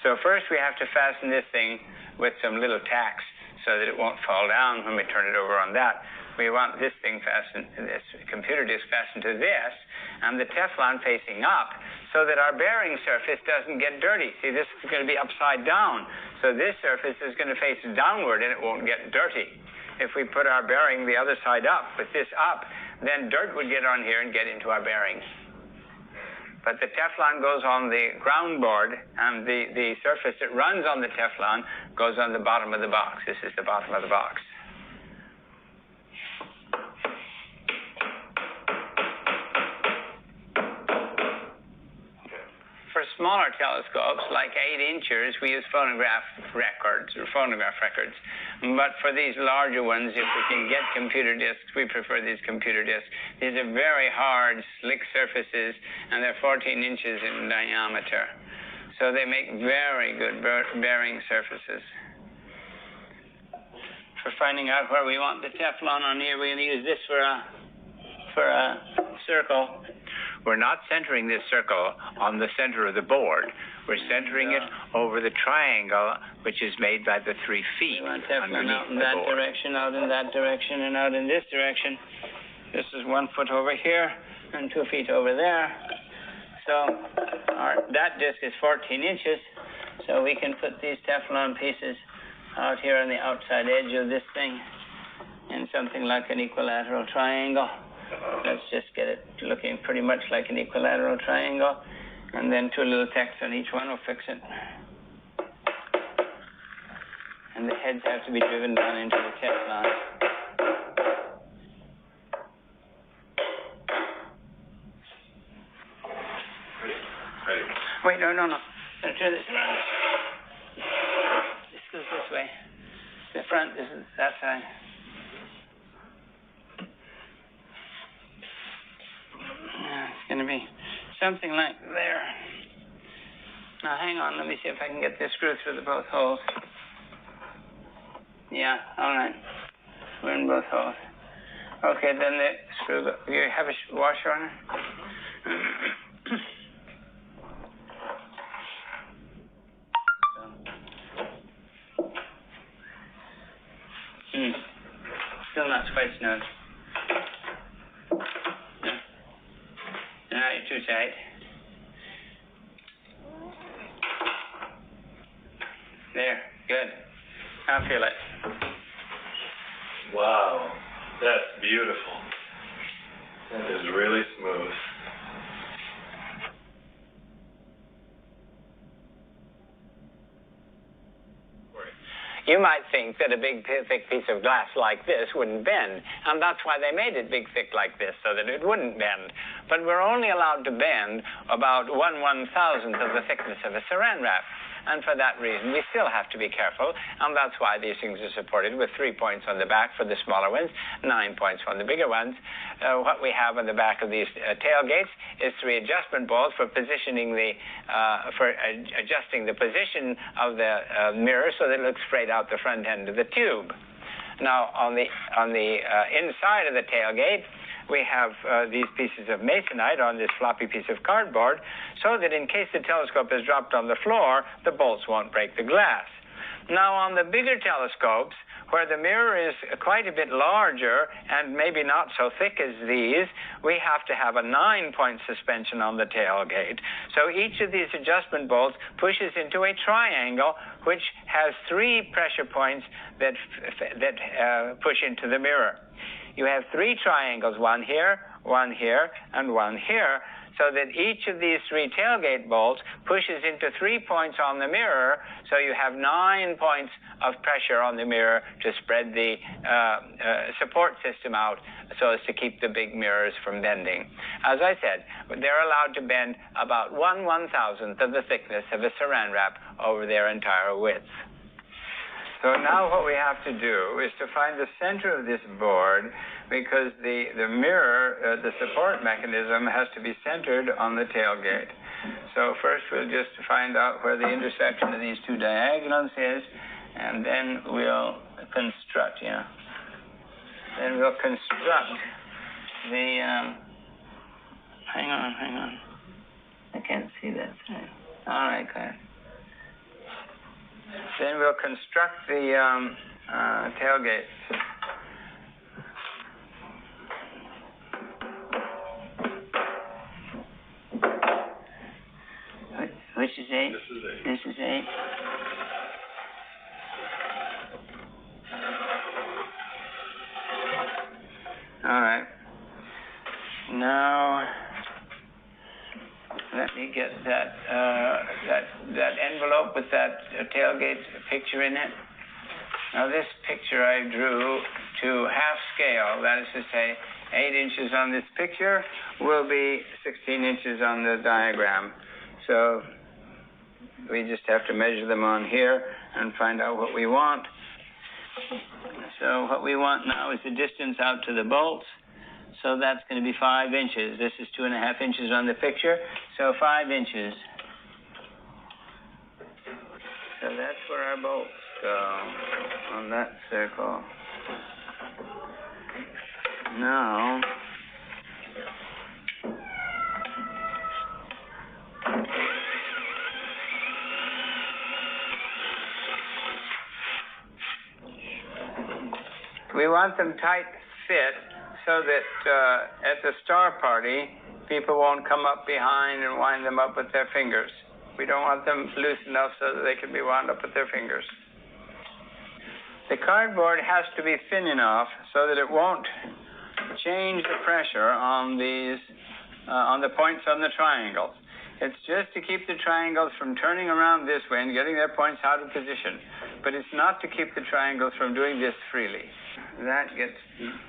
So first we have to fasten this thing with some little tacks so that it won't fall down when we turn it over on that. We want this thing fastened, this computer disk fastened to this, and the Teflon facing up so that our bearing surface doesn't get dirty. See, this is going to be upside down. So this surface is going to face downward and it won't get dirty. If we put our bearing the other side up, with this up, then dirt would get on here and get into our bearings. But the Teflon goes on the ground board, and the surface that runs on the Teflon goes on the bottom of the box. This is the bottom of the box. smaller telescopes, like 8 inches, we use phonograph records. But for these larger ones, if we can get computer discs, we prefer these computer discs. These are very hard, slick surfaces, and they're 14 inches in diameter. So they make very good bearing surfaces. For finding out where we want the Teflon on here, we're going to use this for a circle. We're not centering this circle on the center of the board. We're centering it over the triangle, which is made by the 3 feet. We want Teflon out in the that board. direction, out in that direction, and out in this direction. This is 1 foot over here and 2 feet over there. So that disc is 14 inches. So we can put these Teflon pieces out here on the outside edge of this thing in something like an equilateral triangle. Let's just get it looking pretty much like an equilateral triangle, and then 2 little tacks on each one will fix it. And the heads have to be driven down into the Teflon. Ready. Wait, no. Let's turn this around. This goes this way. The front, this is that side. It's going to be something like there. Now, hang on. Let me see if I can get this screw through the both holes. Yeah, all right. We're in both holes. Okay, then the screw. You have a washer on it? Still not quite snug. No, you're too tight. There, good. I'll feel it. Wow, that's beautiful. That is really smooth. You might think that a big, thick piece of glass like this wouldn't bend, and that's why they made it big, thick like this, so that it wouldn't bend. But we're only allowed to bend about 1/1000th of the thickness of a saran wrap. And for that reason, we still have to be careful, and that's why these things are supported with 3 points on the back for the smaller ones, 9 points on the bigger ones. What we have on the back of these tailgates is 3 adjustment balls for positioning adjusting the position of the mirror so that it looks straight out the front end of the tube. Now, on the inside of the tailgate, we have these pieces of masonite on this floppy piece of cardboard, so that in case the telescope is dropped on the floor, the bolts won't break the glass. Now, on the bigger telescopes, where the mirror is quite a bit larger and maybe not so thick as these, we have to have a 9-point suspension on the tailgate. So each of these adjustment bolts pushes into a triangle which has 3 pressure points that push into the mirror. You have 3 triangles, one here, and one here, so that each of these 3 tailgate bolts pushes into 3 points on the mirror, so you have 9 points of pressure on the mirror to spread the support system out so as to keep the big mirrors from bending. As I said, they're allowed to bend about 1/1000th of the thickness of a saran wrap over their entire width. So now what we have to do is to find the center of this board, because the mirror, the support mechanism, has to be centered on the tailgate. So first we'll just find out where the intersection of these 2 diagonals is, and then we'll construct, Then we'll construct the, hang on. I can't see that thing. All right, guys. Then we'll construct the tailgate. Which is 8? This is 8. This is 8. All right. Now, let me get that envelope with that tailgate picture in it. Now, this picture I drew to half scale. That is to say, 8 inches on this picture will be 16 inches on the diagram. So we just have to measure them on here and find out what we want. So what we want now is the distance out to the bolts. So that's going to be 5 inches. This is 2.5 inches on the picture, so 5 inches. So that's where our bolts go on that circle. Now, we want them tight fit so that at the star party, people won't come up behind and wind them up with their fingers. We don't want them loose enough so that they can be wound up with their fingers. The cardboard has to be thin enough so that it won't change the pressure on these, on the points on the triangles. It's just to keep the triangles from turning around this way and getting their points out of position. But it's not to keep the triangles from doing this freely. That gets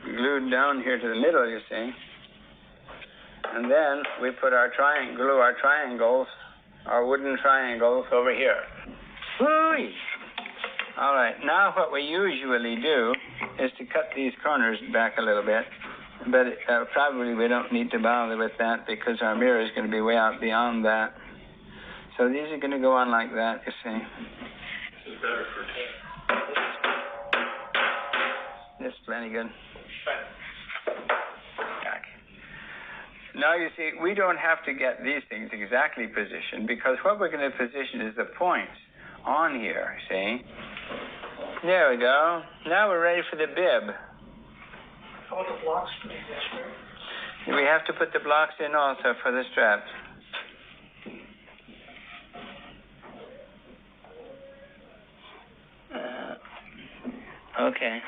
glued down here to the middle, you see. And then we put our glue our triangles, our wooden triangles over here. Whoo-wee! All right, now what we usually do is to cut these corners back a little bit. But probably we don't need to bother with that because our mirror is going to be way out beyond that. So these are going to go on like that, you see. This is better for test. This is plenty good. Now you see, we don't have to get these things exactly positioned because what we're going to position is the points on here, see? There we go. Now we're ready for the bib. How about the blocks for the strap? We have to put the blocks in also for the straps. Okay.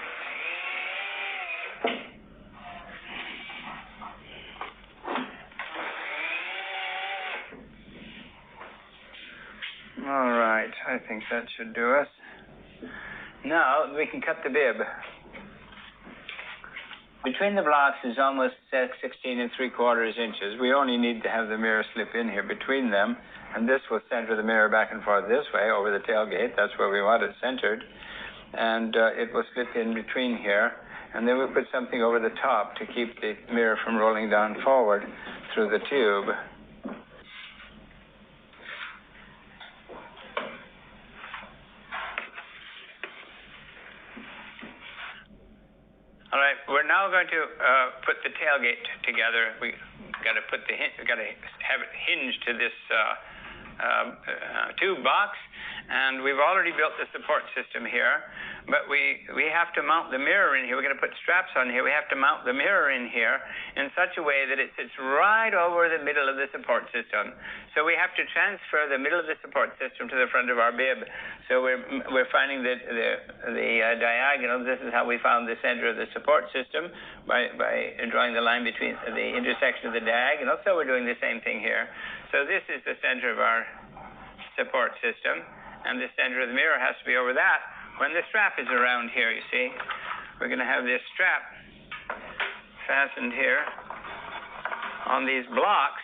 All right, I think that should do us. Now we can cut the bib. Between the blocks is almost 16 3/4 inches. We only need to have the mirror slip in here between them, and this will center the mirror back and forth this way over the tailgate. That's where we want it centered. And it will slip in between here, and then we'll put something over the top to keep the mirror from rolling down forward through the tube. All right, we're now going to put the tailgate together. We got to have it hinged to this tube box, and we've already built the support system here. But we have to mount the mirror in here. We're going to put straps on here. We have to mount the mirror in here in such a way that it sits right over the middle of the support system. So we have to transfer the middle of the support system to the front of our bib. So we're finding that the diagonal. This is how we found the center of the support system by drawing the line between the intersection of the diagonal. So we're doing the same thing here. So this is the center of our support system, and the center of the mirror has to be over that. When the strap is around here, you see, we're going to have this strap fastened here on these blocks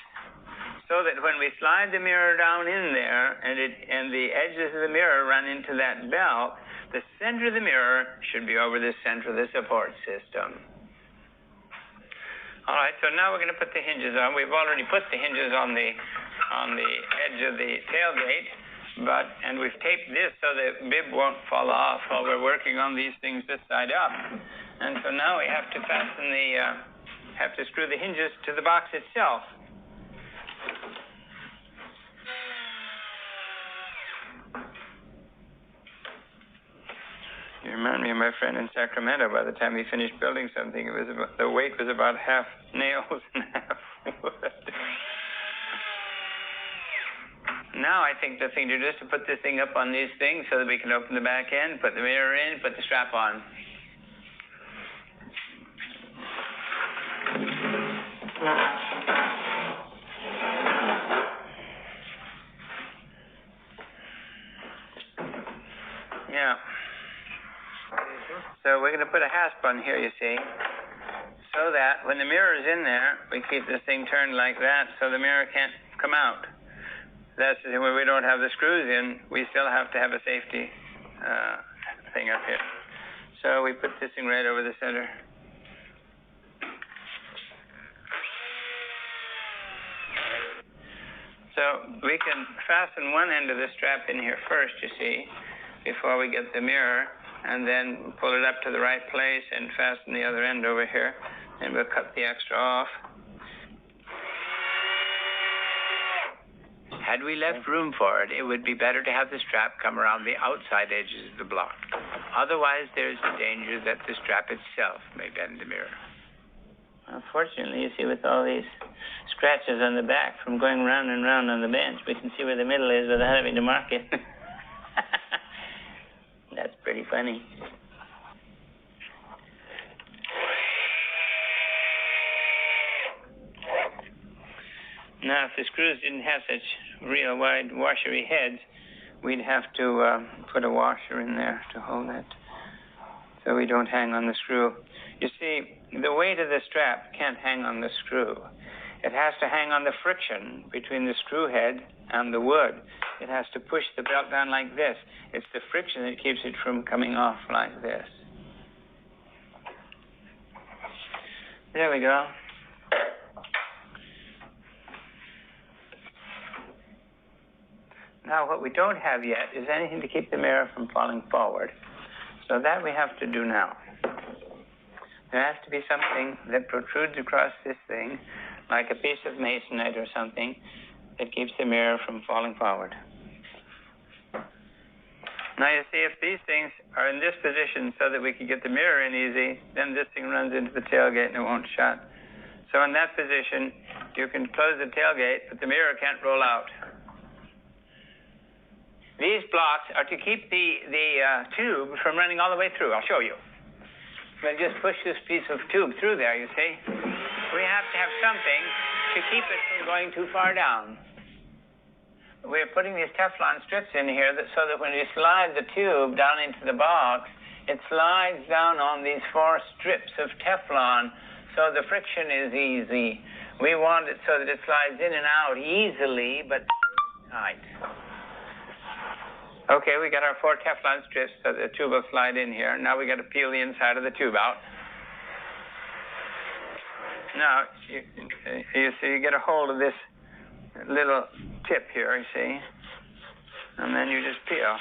so that when we slide the mirror down in there and the edges of the mirror run into that belt, the center of the mirror should be over the center of the support system. All right, so now we're going to put the hinges on. We've already put the hinges on the edge of the tailgate. And we've taped this so the bib won't fall off while we're working on these things this side up. And so now we have to screw the hinges to the box itself. You remind me of my friend in Sacramento. By the time he finished building something, the weight was about half nails and half wood. Now I think the thing to do is to put this thing up on these things so that we can open the back end, put the mirror in, put the strap on. Yeah. So we're going to put a hasp on here, you see, so that when the mirror is in there, we keep this thing turned like that so the mirror can't come out. That's when we don't have the screws in, we still have to have a safety thing up here. So we put this thing right over the center. So we can fasten one end of the strap in here first, you see, before we get the mirror, and then pull it up to the right place and fasten the other end over here, and we'll cut the extra off. Had we left room for it, it would be better to have the strap come around the outside edges of the block. Otherwise, there's the danger that the strap itself may bend the mirror. Unfortunately, you see, with all these scratches on the back from going round and round on the bench, we can see where the middle is without having to mark it. That's pretty funny. Now, if the screws didn't have such real wide washery heads, we'd have to put a washer in there to hold it so we don't hang on the screw. You see, the weight of the strap can't hang on the screw. It has to hang on the friction between the screw head and the wood. It has to push the belt down like this. It's the friction that keeps it from coming off like this. There we go. Now, what we don't have yet is anything to keep the mirror from falling forward. So that we have to do now. There has to be something that protrudes across this thing, like a piece of masonite or something, that keeps the mirror from falling forward. Now, you see, if these things are in this position so that we can get the mirror in easy, then this thing runs into the tailgate and it won't shut. So in that position, you can close the tailgate, but the mirror can't roll out. These blocks are to keep the tube from running all the way through. I'll show you. We'll just push this piece of tube through there, you see. We have to have something to keep it from going too far down. We're putting these Teflon strips in here so that when you slide the tube down into the box, it slides down on these 4 strips of Teflon, so the friction is easy. We want it so that it slides in and out easily, but tight. Okay, we got our 4 Teflon strips so the tube will slide in here. Now we got to peel the inside of the tube out. Now, you see, you get a hold of this little tip here, you see, and then you just peel.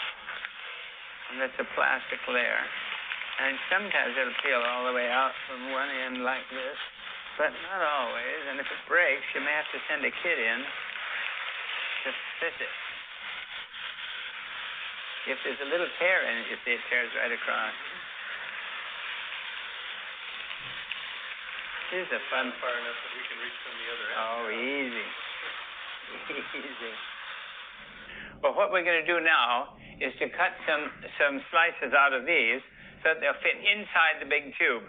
And that's a plastic layer. And sometimes it'll peel all the way out from one end like this, but not always. And if it breaks, you may have to send a kid in to fix it. If there's a little tear in it, you see, it tears right across. This is a fun Far enough that we can reach from the other end. Oh, easy. Easy. Well, what we're going to do now is to cut some slices out of these so that they'll fit inside the big tube.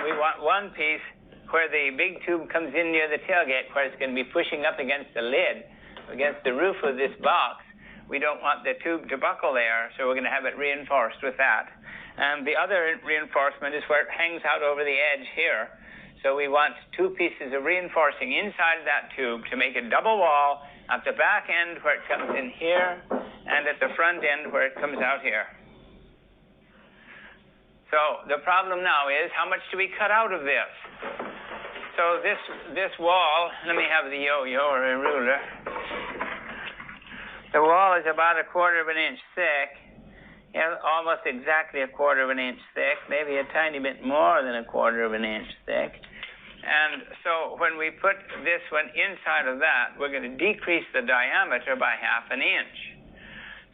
We want one piece where the big tube comes in near the tailgate, where it's going to be pushing up against the lid, against the roof of this box. We don't want the tube to buckle there, so we're going to have it reinforced with that. And the other reinforcement is where it hangs out over the edge here. So we want 2 pieces of reinforcing inside that tube to make a double wall at the back end where it comes in here, and at the front end where it comes out here. So the problem now is, how much do we cut out of this? So this wall, let me have the yo-yo or a ruler. The wall is about 1/4 of an inch thick, almost exactly 1/4 of an inch thick, maybe a tiny bit more than 1/4 of an inch thick. And so when we put this one inside of that, we're going to decrease the diameter by 1/2 an inch.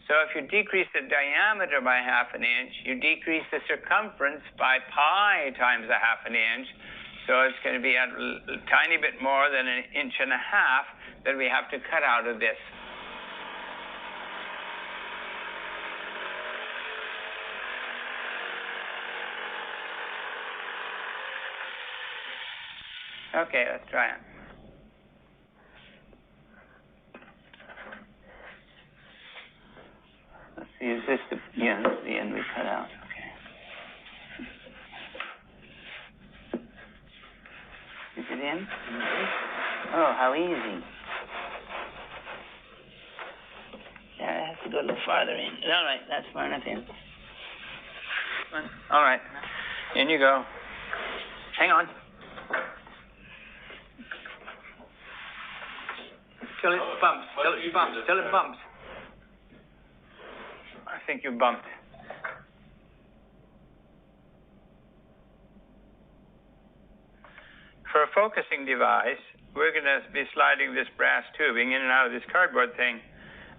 So if you decrease the diameter by 1/2 an inch, you decrease the circumference by pi times 1/2 an inch. So it's going to be a tiny bit more than 1.5 inches that we have to cut out of this. Okay, let's try it. Let's see, is this the end we cut out? Okay. Is it in? Oh, how easy. has to go a little farther in. All right, that's far enough in. All right, in you go. Hang on. Till it bumps. Till it bumps. Till it bumps. I think you bumped. For a focusing device, we're going to be sliding this brass tubing in and out of this cardboard thing.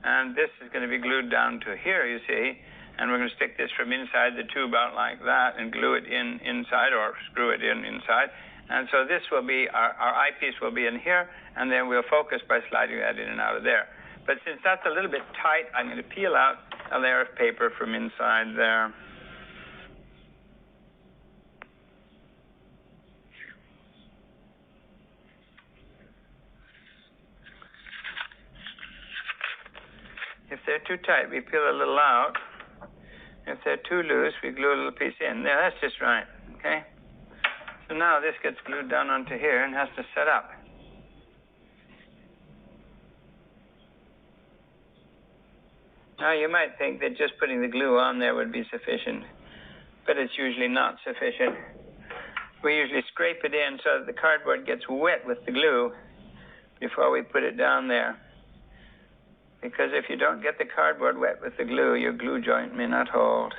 And this is going to be glued down to here, you see. And we're going to stick this from inside the tube out like that and glue it in inside or screw it in inside. And so this will be, our eyepiece will be in here, and then we'll focus by sliding that in and out of there. But since that's a little bit tight, I'm going to peel out a layer of paper from inside there. If they're too tight, we peel a little out. If they're too loose, we glue a little piece in. There, that's just right, okay? So now this gets glued down onto here and has to set up. Now you might think that just putting the glue on there would be sufficient, but it's usually not sufficient. We usually scrape it in so that the cardboard gets wet with the glue before we put it down there. Because if you don't get the cardboard wet with the glue, your glue joint may not hold.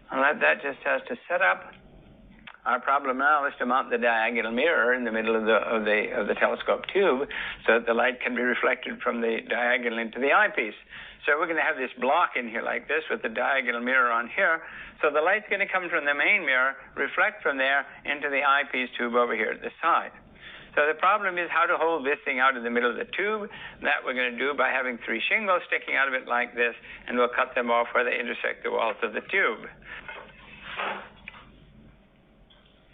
And that just has to set up. Our problem now is to mount the diagonal mirror in the middle of the telescope tube so that the light can be reflected from the diagonal into the eyepiece. So we're going to have this block in here like this with the diagonal mirror on here. So the light's going to come from the main mirror, reflect from there into the eyepiece tube over here at the side. So the problem is how to hold this thing out in the middle of the tube. That we're going to do by having 3 shingles sticking out of it like this, and we'll cut them off where they intersect the walls of the tube.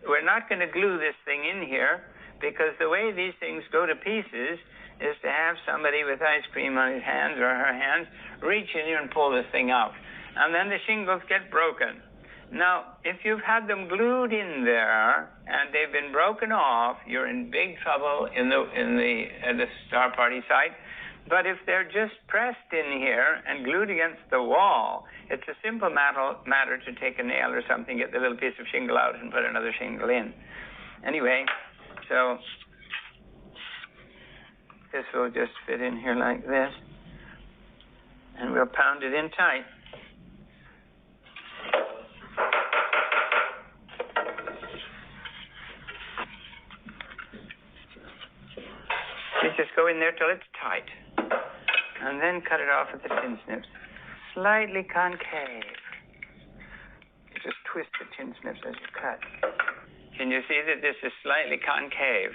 We're not going to glue this thing in here because the way these things go to pieces is to have somebody with ice cream on his hands or her hands reach in here and pull this thing out. And then the shingles get broken. Now, if you've had them glued in there and they've been broken off, you're in big trouble at the Star Party site. But if they're just pressed in here and glued against the wall, it's a simple matter to take a nail or something, get the little piece of shingle out and put another shingle in. Anyway, so this will just fit in here like this. And we'll pound it in tight. You just go in there till it's tight. And then cut it off with the tin snips. Slightly concave. You just twist the tin snips as you cut. Can you see that this is slightly concave?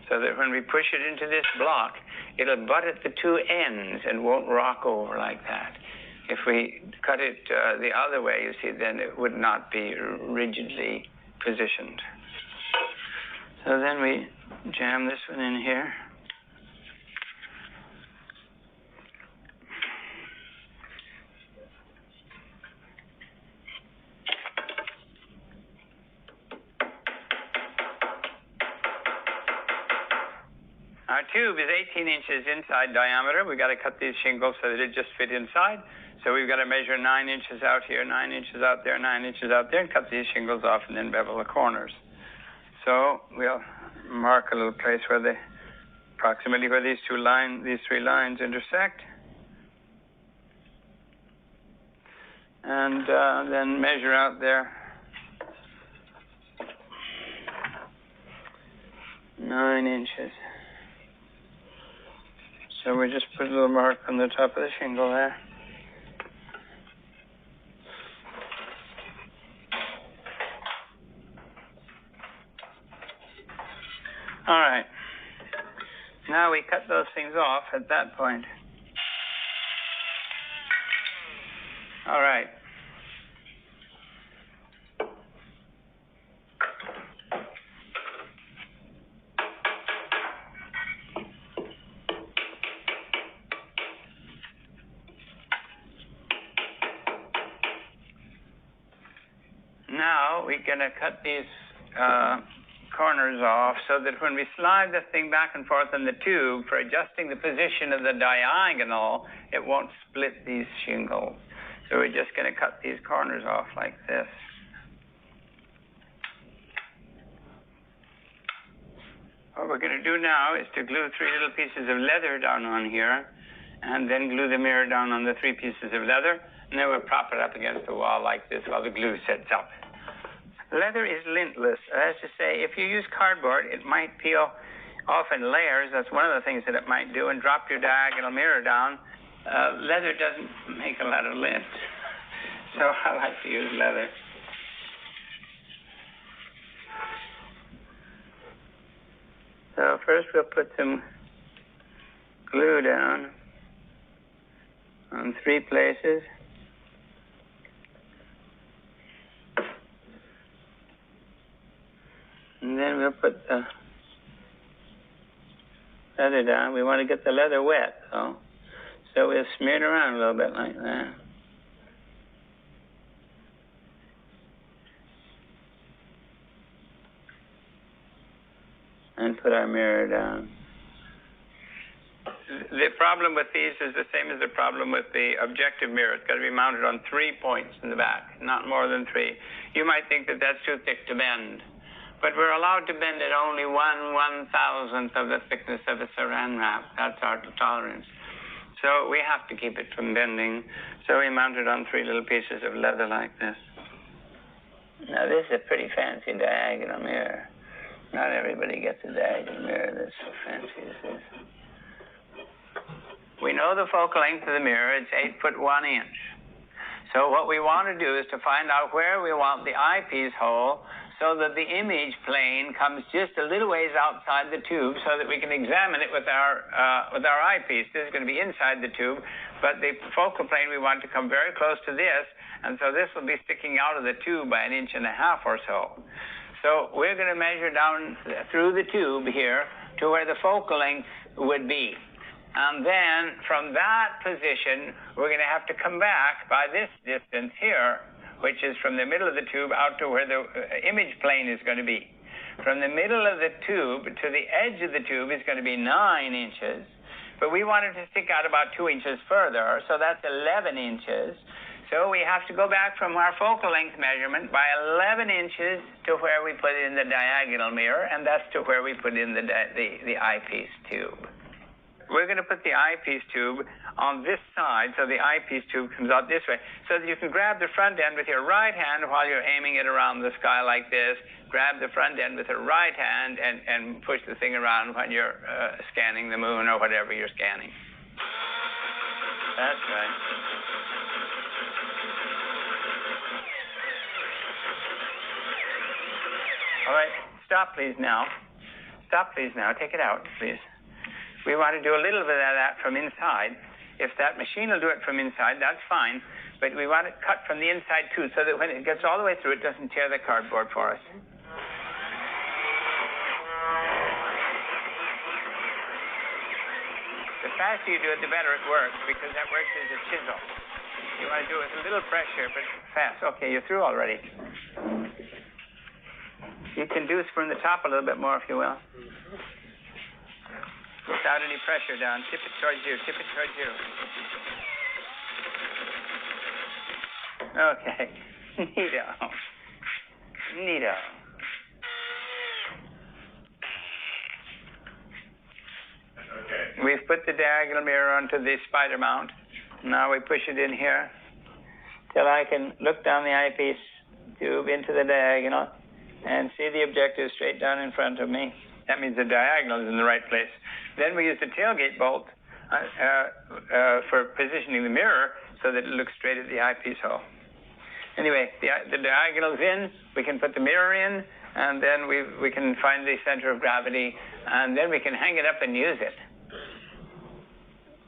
So that when we push it into this block, it'll butt at the 2 ends and won't rock over like that. If we cut it the other way, you see, then it would not be rigidly positioned. So then we jam this one in here. Our tube is 18 inches inside diameter. We've got to cut these shingles so that it just fit inside. So we've got to measure 9 inches out here, 9 inches out there, 9 inches out there, and cut these shingles off and then bevel the corners. So we'll mark a little place where approximately where these 3 lines intersect. And then measure out there 9 inches. So we just put a little mark on the top of the shingle there. All right. Now we cut those things off at that point. All right. Now we're going to cut these corners off so that when we slide this thing back and forth in the tube for adjusting the position of the diagonal, it won't split these shingles. So we're just going to cut these corners off like this. What we're going to do now is to glue 3 little pieces of leather down on here, and then glue the mirror down on the 3 pieces of leather, and then we'll prop it up against the wall like this while the glue sets up. Leather is lintless. That is to say, if you use cardboard, it might peel off in layers. That's one of the things that it might do, and drop your diagonal mirror down. Leather doesn't make a lot of lint, so I like to use leather. So first we'll put some glue down on 3 places. And then we'll put the leather down. We want to get the leather wet, though. So we'll smear it around a little bit like that. And put our mirror down. The problem with these is the same as the problem with the objective mirror. It's got to be mounted on 3 points in the back, not more than 3. You might think that that's too thick to bend. But we're allowed to bend it only 1/1000th of the thickness of a saran wrap. That's our tolerance. So we have to keep it from bending. So we mount it on 3 little pieces of leather like this. Now this is a pretty fancy diagonal mirror. Not everybody gets a diagonal mirror that's so fancy as this. We know the focal length of the mirror. It's 8 foot 1 inch. So what we want to do is to find out where we want the eyepiece hole, so that the image plane comes just a little ways outside the tube so that we can examine it with our eyepiece. This is going to be inside the tube, but the focal plane we want to come very close to this, and so this will be sticking out of the tube by 1.5 inches or so. So we're going to measure down through the tube here to where the focal length would be. And then from that position, we're going to have to come back by this distance here, which is from the middle of the tube out to where the image plane is going to be. From the middle of the tube to the edge of the tube is going to be 9 inches, but we want it to stick out about 2 inches further, so that's 11 inches. So we have to go back from our focal length measurement by 11 inches to where we put in the diagonal mirror, and that's to where we put in the eyepiece tube. We're going to put the eyepiece tube on this side, so the eyepiece tube comes out this way, so that you can grab the front end with your right hand while you're aiming it around the sky like this. Grab the front end with your right hand and push the thing around when you're scanning the moon or whatever you're scanning. That's right. All right, stop please now. Stop please now. Take it out, please. We want to do a little bit of that from inside. If that machine will do it from inside, that's fine. But we want it cut from the inside, too, so that when it gets all the way through, it doesn't tear the cardboard for us. The faster you do it, the better it works, because that works as a chisel. You want to do it with a little pressure, but fast. Okay, you're through already. You can do it from the top a little bit more, if you will. Without any pressure down. Tip it towards you. Tip it towards you. Okay. Neato. Neato. Okay. We've put the diagonal mirror onto the spider mount. Now we push it in here till I can look down the eyepiece tube into the diagonal and see the objective straight down in front of me. That means the diagonal is in the right place. Then we use the tailgate bolt for positioning the mirror so that it looks straight at the eyepiece hole. Anyway, the diagonal's in, we can put the mirror in, and then we can find the center of gravity, and then we can hang it up and use it.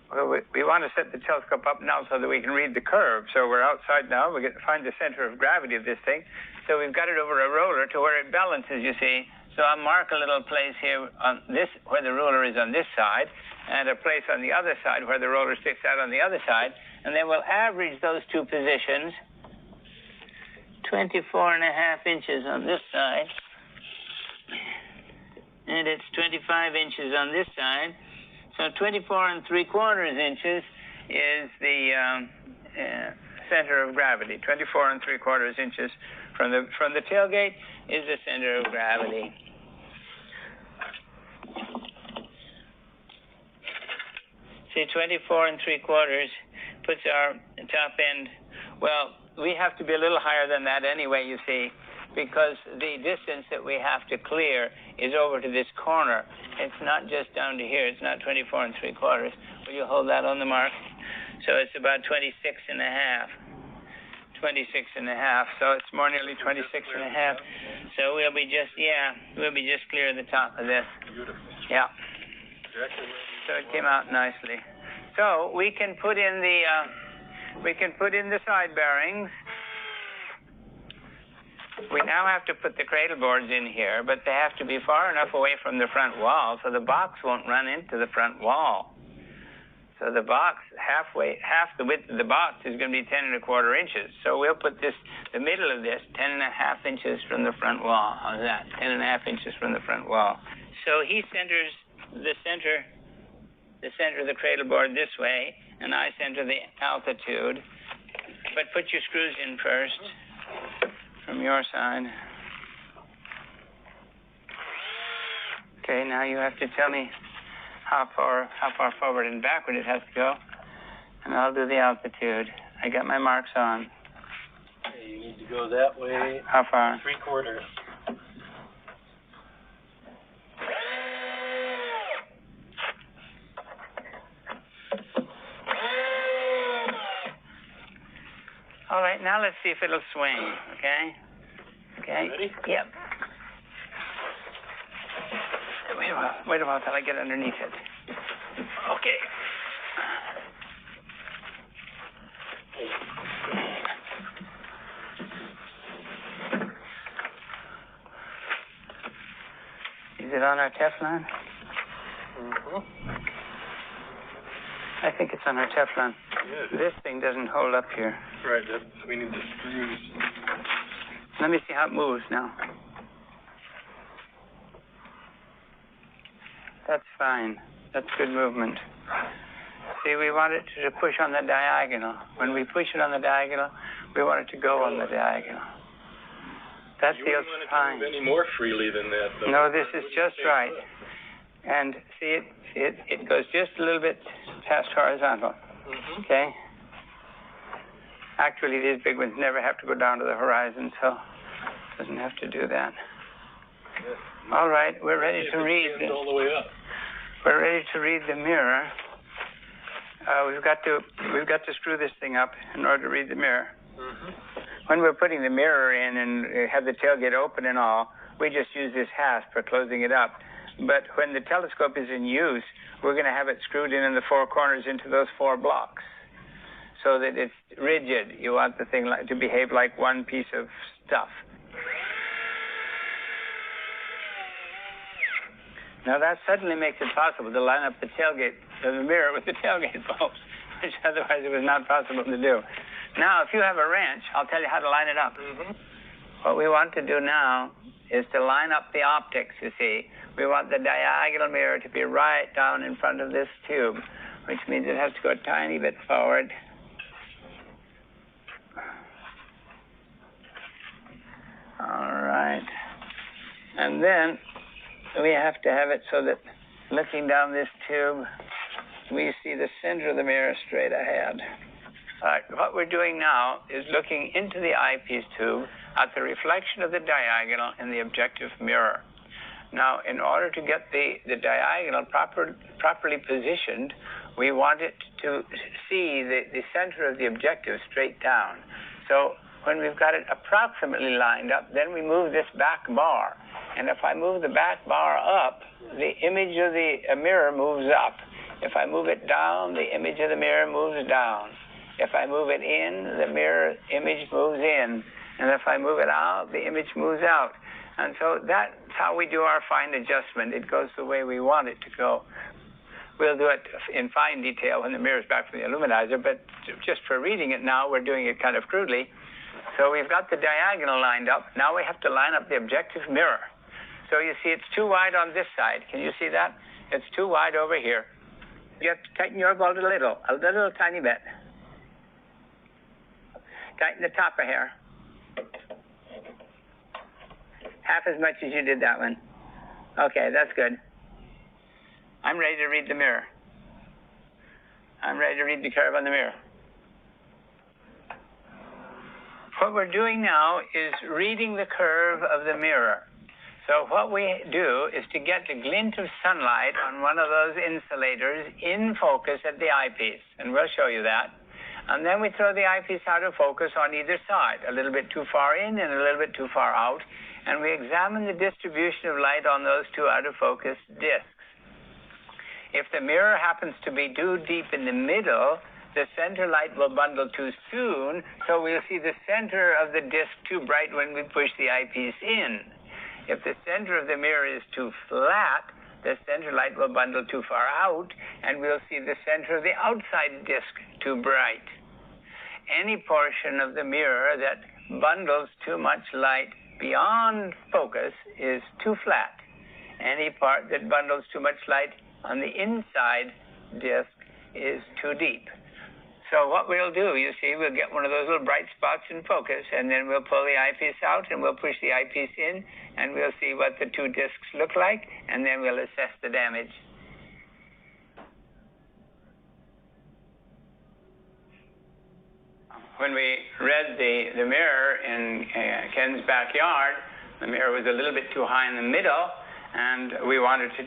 Well, we want to set the telescope up now so that we can read the curve. So we're outside now. We get to find the center of gravity of this thing. So we've got it over a roller to where it balances, you see. So I'll mark a little place here on this, where the ruler is on this side, and a place on the other side where the roller sticks out on the other side, and then we'll average those two positions 24.5 inches on this side, and it's 25 inches on this side. So 24 3/4 inches is the center of gravity. 24 3/4 inches from the tailgate is the center of gravity. See, 24 3/4 puts our top end. Well, we have to be a little higher than that anyway, you see, because the distance that we have to clear is over to this corner. It's not just down to here. It's not 24 3/4. Will you hold that on the mark? So it's about 26.5. 26.5. So it's more nearly 26.5. So we'll be just clear of the top of this. Beautiful. Yeah. So it came out nicely. So we can put in the side bearings. We now have to put the cradle boards in here, but they have to be far enough away from the front wall so the box won't run into the front wall. So the box, half the width of the box is going to be 10 1/4 inches. So we'll put the middle of this 10.5 inches from the front wall. How's that? 10.5 inches from the front wall. So he centers the center of the cradle board this way, and I center the altitude. But put your screws in first from your side. Okay, now you have to tell me how far forward and backward it has to go, and I'll do the altitude. I got my marks on. Okay, you need to go that way. How far? 3/4. All right, now let's see if it'll swing, okay? Okay? Ready? Yep. Wait a while till I get underneath it. Okay. Is it on our Teflon? Mm-hmm. I think it's on our Teflon. Good. This thing doesn't hold up here. Right, we need the screws. Let me see how it moves now. That's fine. That's good movement. See, we want it to push on the diagonal. When we push it on the diagonal, we want it to go on the diagonal. That You feels wouldn't want it to fine. move any more freely than that, though. No, this is just right. And see, it goes just a little bit past horizontal. Mm-hmm. Okay? Actually, these big ones never have to go down to the horizon, so it doesn't have to do that. Yeah. All right, we're ready If to it read. stands all the way up. We're ready to read the mirror. We've got to screw this thing up in order to read the mirror. Mm-hmm. When we're putting the mirror in and have the tailgate open and all, we just use this hasp for closing it up. But when the telescope is in use, we're going to have it screwed in the four corners into those 4 blocks so that it's rigid. You want the thing to behave like one piece of stuff. Now that suddenly makes it possible to line up the tailgate of the mirror with the tailgate bulbs, which otherwise it was not possible to do. Now, if you have a wrench, I'll tell you how to line it up. Mm-hmm. What we want to do now is to line up the optics, you see. We want the diagonal mirror to be right down in front of this tube, which means it has to go a tiny bit forward. All right. And then we have to have it so that looking down this tube, we see the center of the mirror straight ahead. All right, what we're doing now is looking into the eyepiece tube at the reflection of the diagonal in the objective mirror. Now, in order to get the diagonal properly positioned, we want it to see the center of the objective straight down. So when we've got it approximately lined up, then we move this back bar. And if I move the back bar up, the image of the mirror moves up. If I move it down, the image of the mirror moves down. If I move it in, the mirror image moves in. And if I move it out, the image moves out. And so that's how we do our fine adjustment. It goes the way we want it to go. We'll do it in fine detail when the mirror's back from the illuminator, but just for reading it now, we're doing it kind of crudely. So we've got the diagonal lined up. Now we have to line up the objective mirror. So you see it's too wide on this side. Can you see that? It's too wide over here. You have to tighten your bolt a little tiny bit. Tighten the top a hair. Half as much as you did that one. Okay, that's good. I'm ready to read the mirror. I'm ready to read the curve on the mirror. What we're doing now is reading the curve of the mirror. So what we do is to get the glint of sunlight on one of those insulators in focus at the eyepiece, and we'll show you that. And then we throw the eyepiece out of focus on either side, a little bit too far in and a little bit too far out, and we examine the distribution of light on those two out of focus discs. If the mirror happens to be too deep in the middle, the center light will bundle too soon, so we'll see the center of the disc too bright when we push the eyepiece in. If the center of the mirror is too flat, the center light will bundle too far out, and we'll see the center of the outside disc too bright. Any portion of the mirror that bundles too much light beyond focus is too flat. Any part that bundles too much light on the inside disc is too deep. So what we'll do, you see, we'll get one of those little bright spots in focus, and then we'll pull the eyepiece out, and we'll push the eyepiece in, and we'll see what the two discs look like, and then we'll assess the damage. When we read the mirror in Ken's backyard, the mirror was a little bit too high in the middle, and we wanted to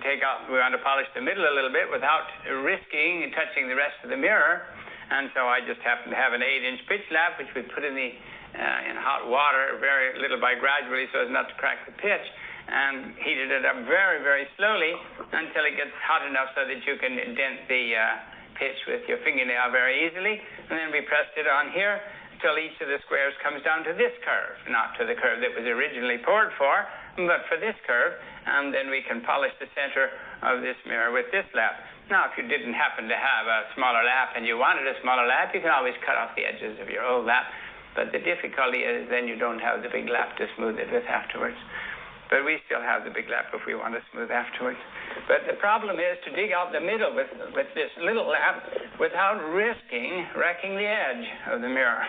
polish the middle a little bit without risking touching the rest of the mirror. And so I just happened to have an 8-inch pitch lamp, which we put in in hot water very little by gradually so as not to crack the pitch, and heated it up very, very slowly until it gets hot enough so that you can dent the pitch with your fingernail very easily. And then we pressed it on here until each of the squares comes down to this curve, not to the curve that was originally poured for, but for this curve. And then we can polish the center of this mirror with this lamp. Now, if you didn't happen to have a smaller lamp and you wanted a smaller lamp, you can always cut off the edges of your old lamp. But the difficulty is then you don't have the big lamp to smooth it with afterwards. But we still have the big lamp if we want to smooth afterwards. But the problem is to dig out the middle with this little lamp without risking wrecking the edge of the mirror.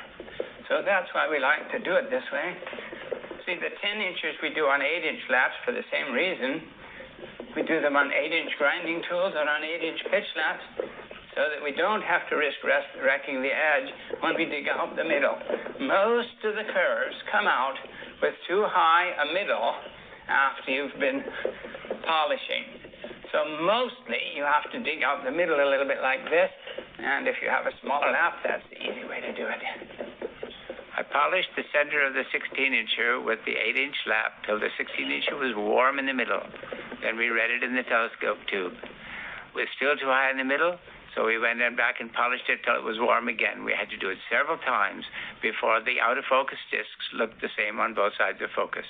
So that's why we like to do it this way. See, the 10 inches we do on 8-inch lamps for the same reason. We do them on 8-inch grinding tools and on 8-inch pitch lamps so that we don't have to risk wrecking the edge when we dig out the middle. Most of the curves come out with too high a middle after you've been polishing. So mostly you have to dig out the middle a little bit like this, and if you have a smaller lamp, that's the easy way to do it. I polished the center of the 16-incher with the 8-inch lamp till the 16-incher was warm in the middle. Then we read it in the telescope tube. It was still too high in the middle, so we went back and polished it till it was warm again. We had to do it several times before the out-of-focus discs looked the same on both sides of focus.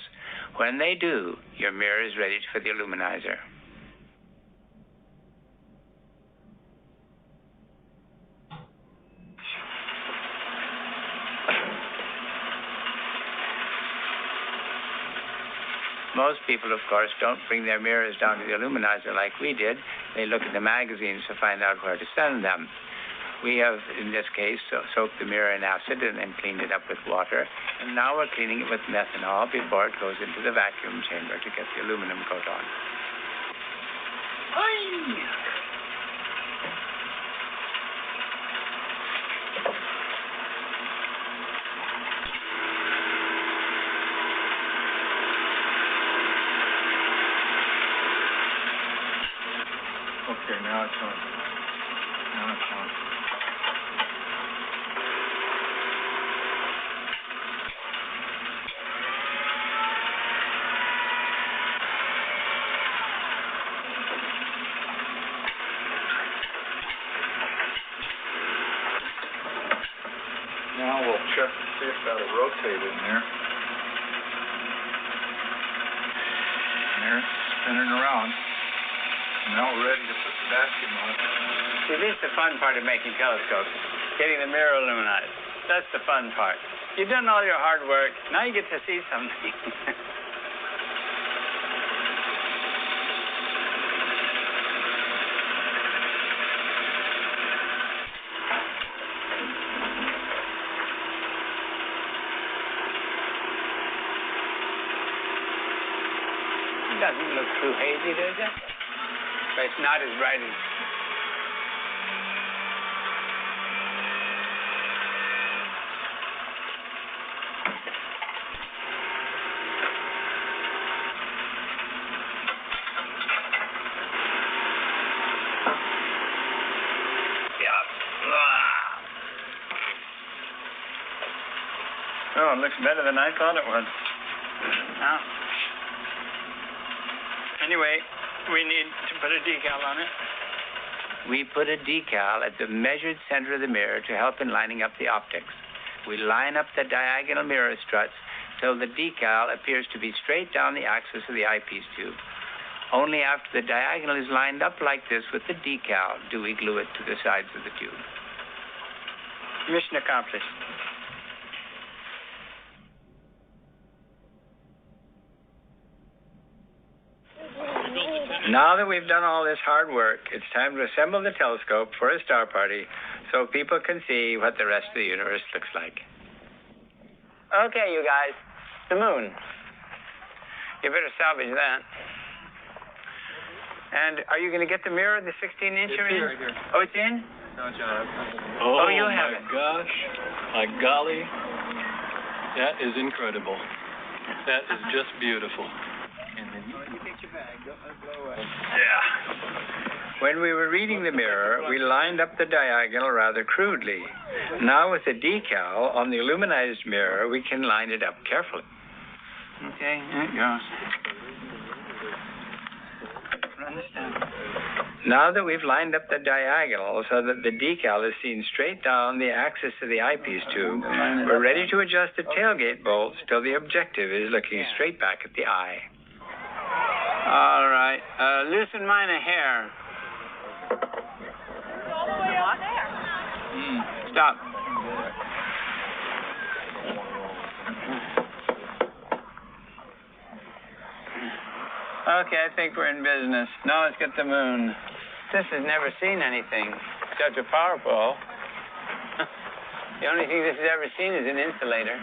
When they do, your mirror is ready for the luminizer. Most people, of course, don't bring their mirrors down to the illuminator like we did. They look at the magazines to find out where to send them. We have, in this case, soaked the mirror in acid and then cleaned it up with water. And now we're cleaning it with methanol before it goes into the vacuum chamber to get the aluminum coat on. Hi! Okay, now it's on. Now it's on. Now we'll check to see if that'll rotate in there. And there it's spinning around. Now we're ready to put the vacuum on. See, this is the fun part of making telescopes, getting the mirror illuminated. So That's the fun part. You've done all your hard work. Now you get to see something. It doesn't look too hazy, does it? But it's not as bright as... Oh, it looks better than I thought it would. Now, anyway, we need to put a decal on it. We put a decal at the measured center of the mirror to help in lining up the optics. We line up the diagonal mirror struts till the decal appears to be straight down the axis of the eyepiece tube. Only after the diagonal is lined up like this with the decal do we glue it to the sides of the tube. Mission accomplished. Now that we've done all this hard work, it's time to assemble the telescope for a star party so people can see what the rest of the universe looks like. Okay, you guys, the moon. You better salvage that. And are you going to get the mirror, the 16-inch? It's here, right here. Oh, it's in? No, John. Oh, you have it. Gosh, my golly, that is incredible. That is just beautiful. Yeah. When we were reading the mirror, we lined up the diagonal rather crudely. Now with the decal on the aluminized mirror, we can line it up carefully. Okay, there it goes. Run this down. Now that we've lined up the diagonal so that the decal is seen straight down the axis of the eyepiece tube, we're ready to adjust the tailgate bolts till the objective is looking straight back at the eye. All right, loosen mine a hair. All the way out there. Stop. Okay, I think we're in business. Now let's get the moon. This has never seen anything such a powerful. The only thing this has ever seen is an insulator.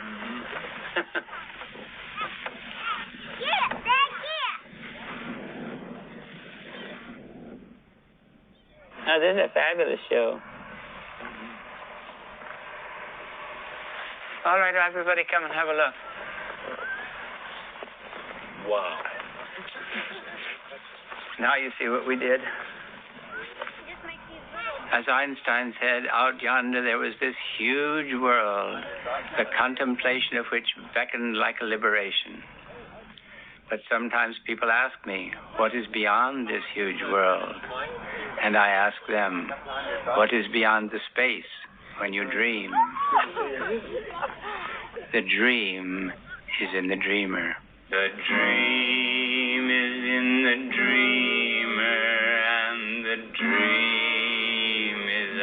Oh, this is a fabulous show. All right, everybody, come and have a look. Wow. Now you see what we did. As Einstein said, out yonder there was this huge world, the contemplation of which beckoned like a liberation. But sometimes people ask me, what is beyond this huge world? And I ask them, what is beyond the space when you dream? The dream is in the dreamer. The dream is in the dreamer, and the dream is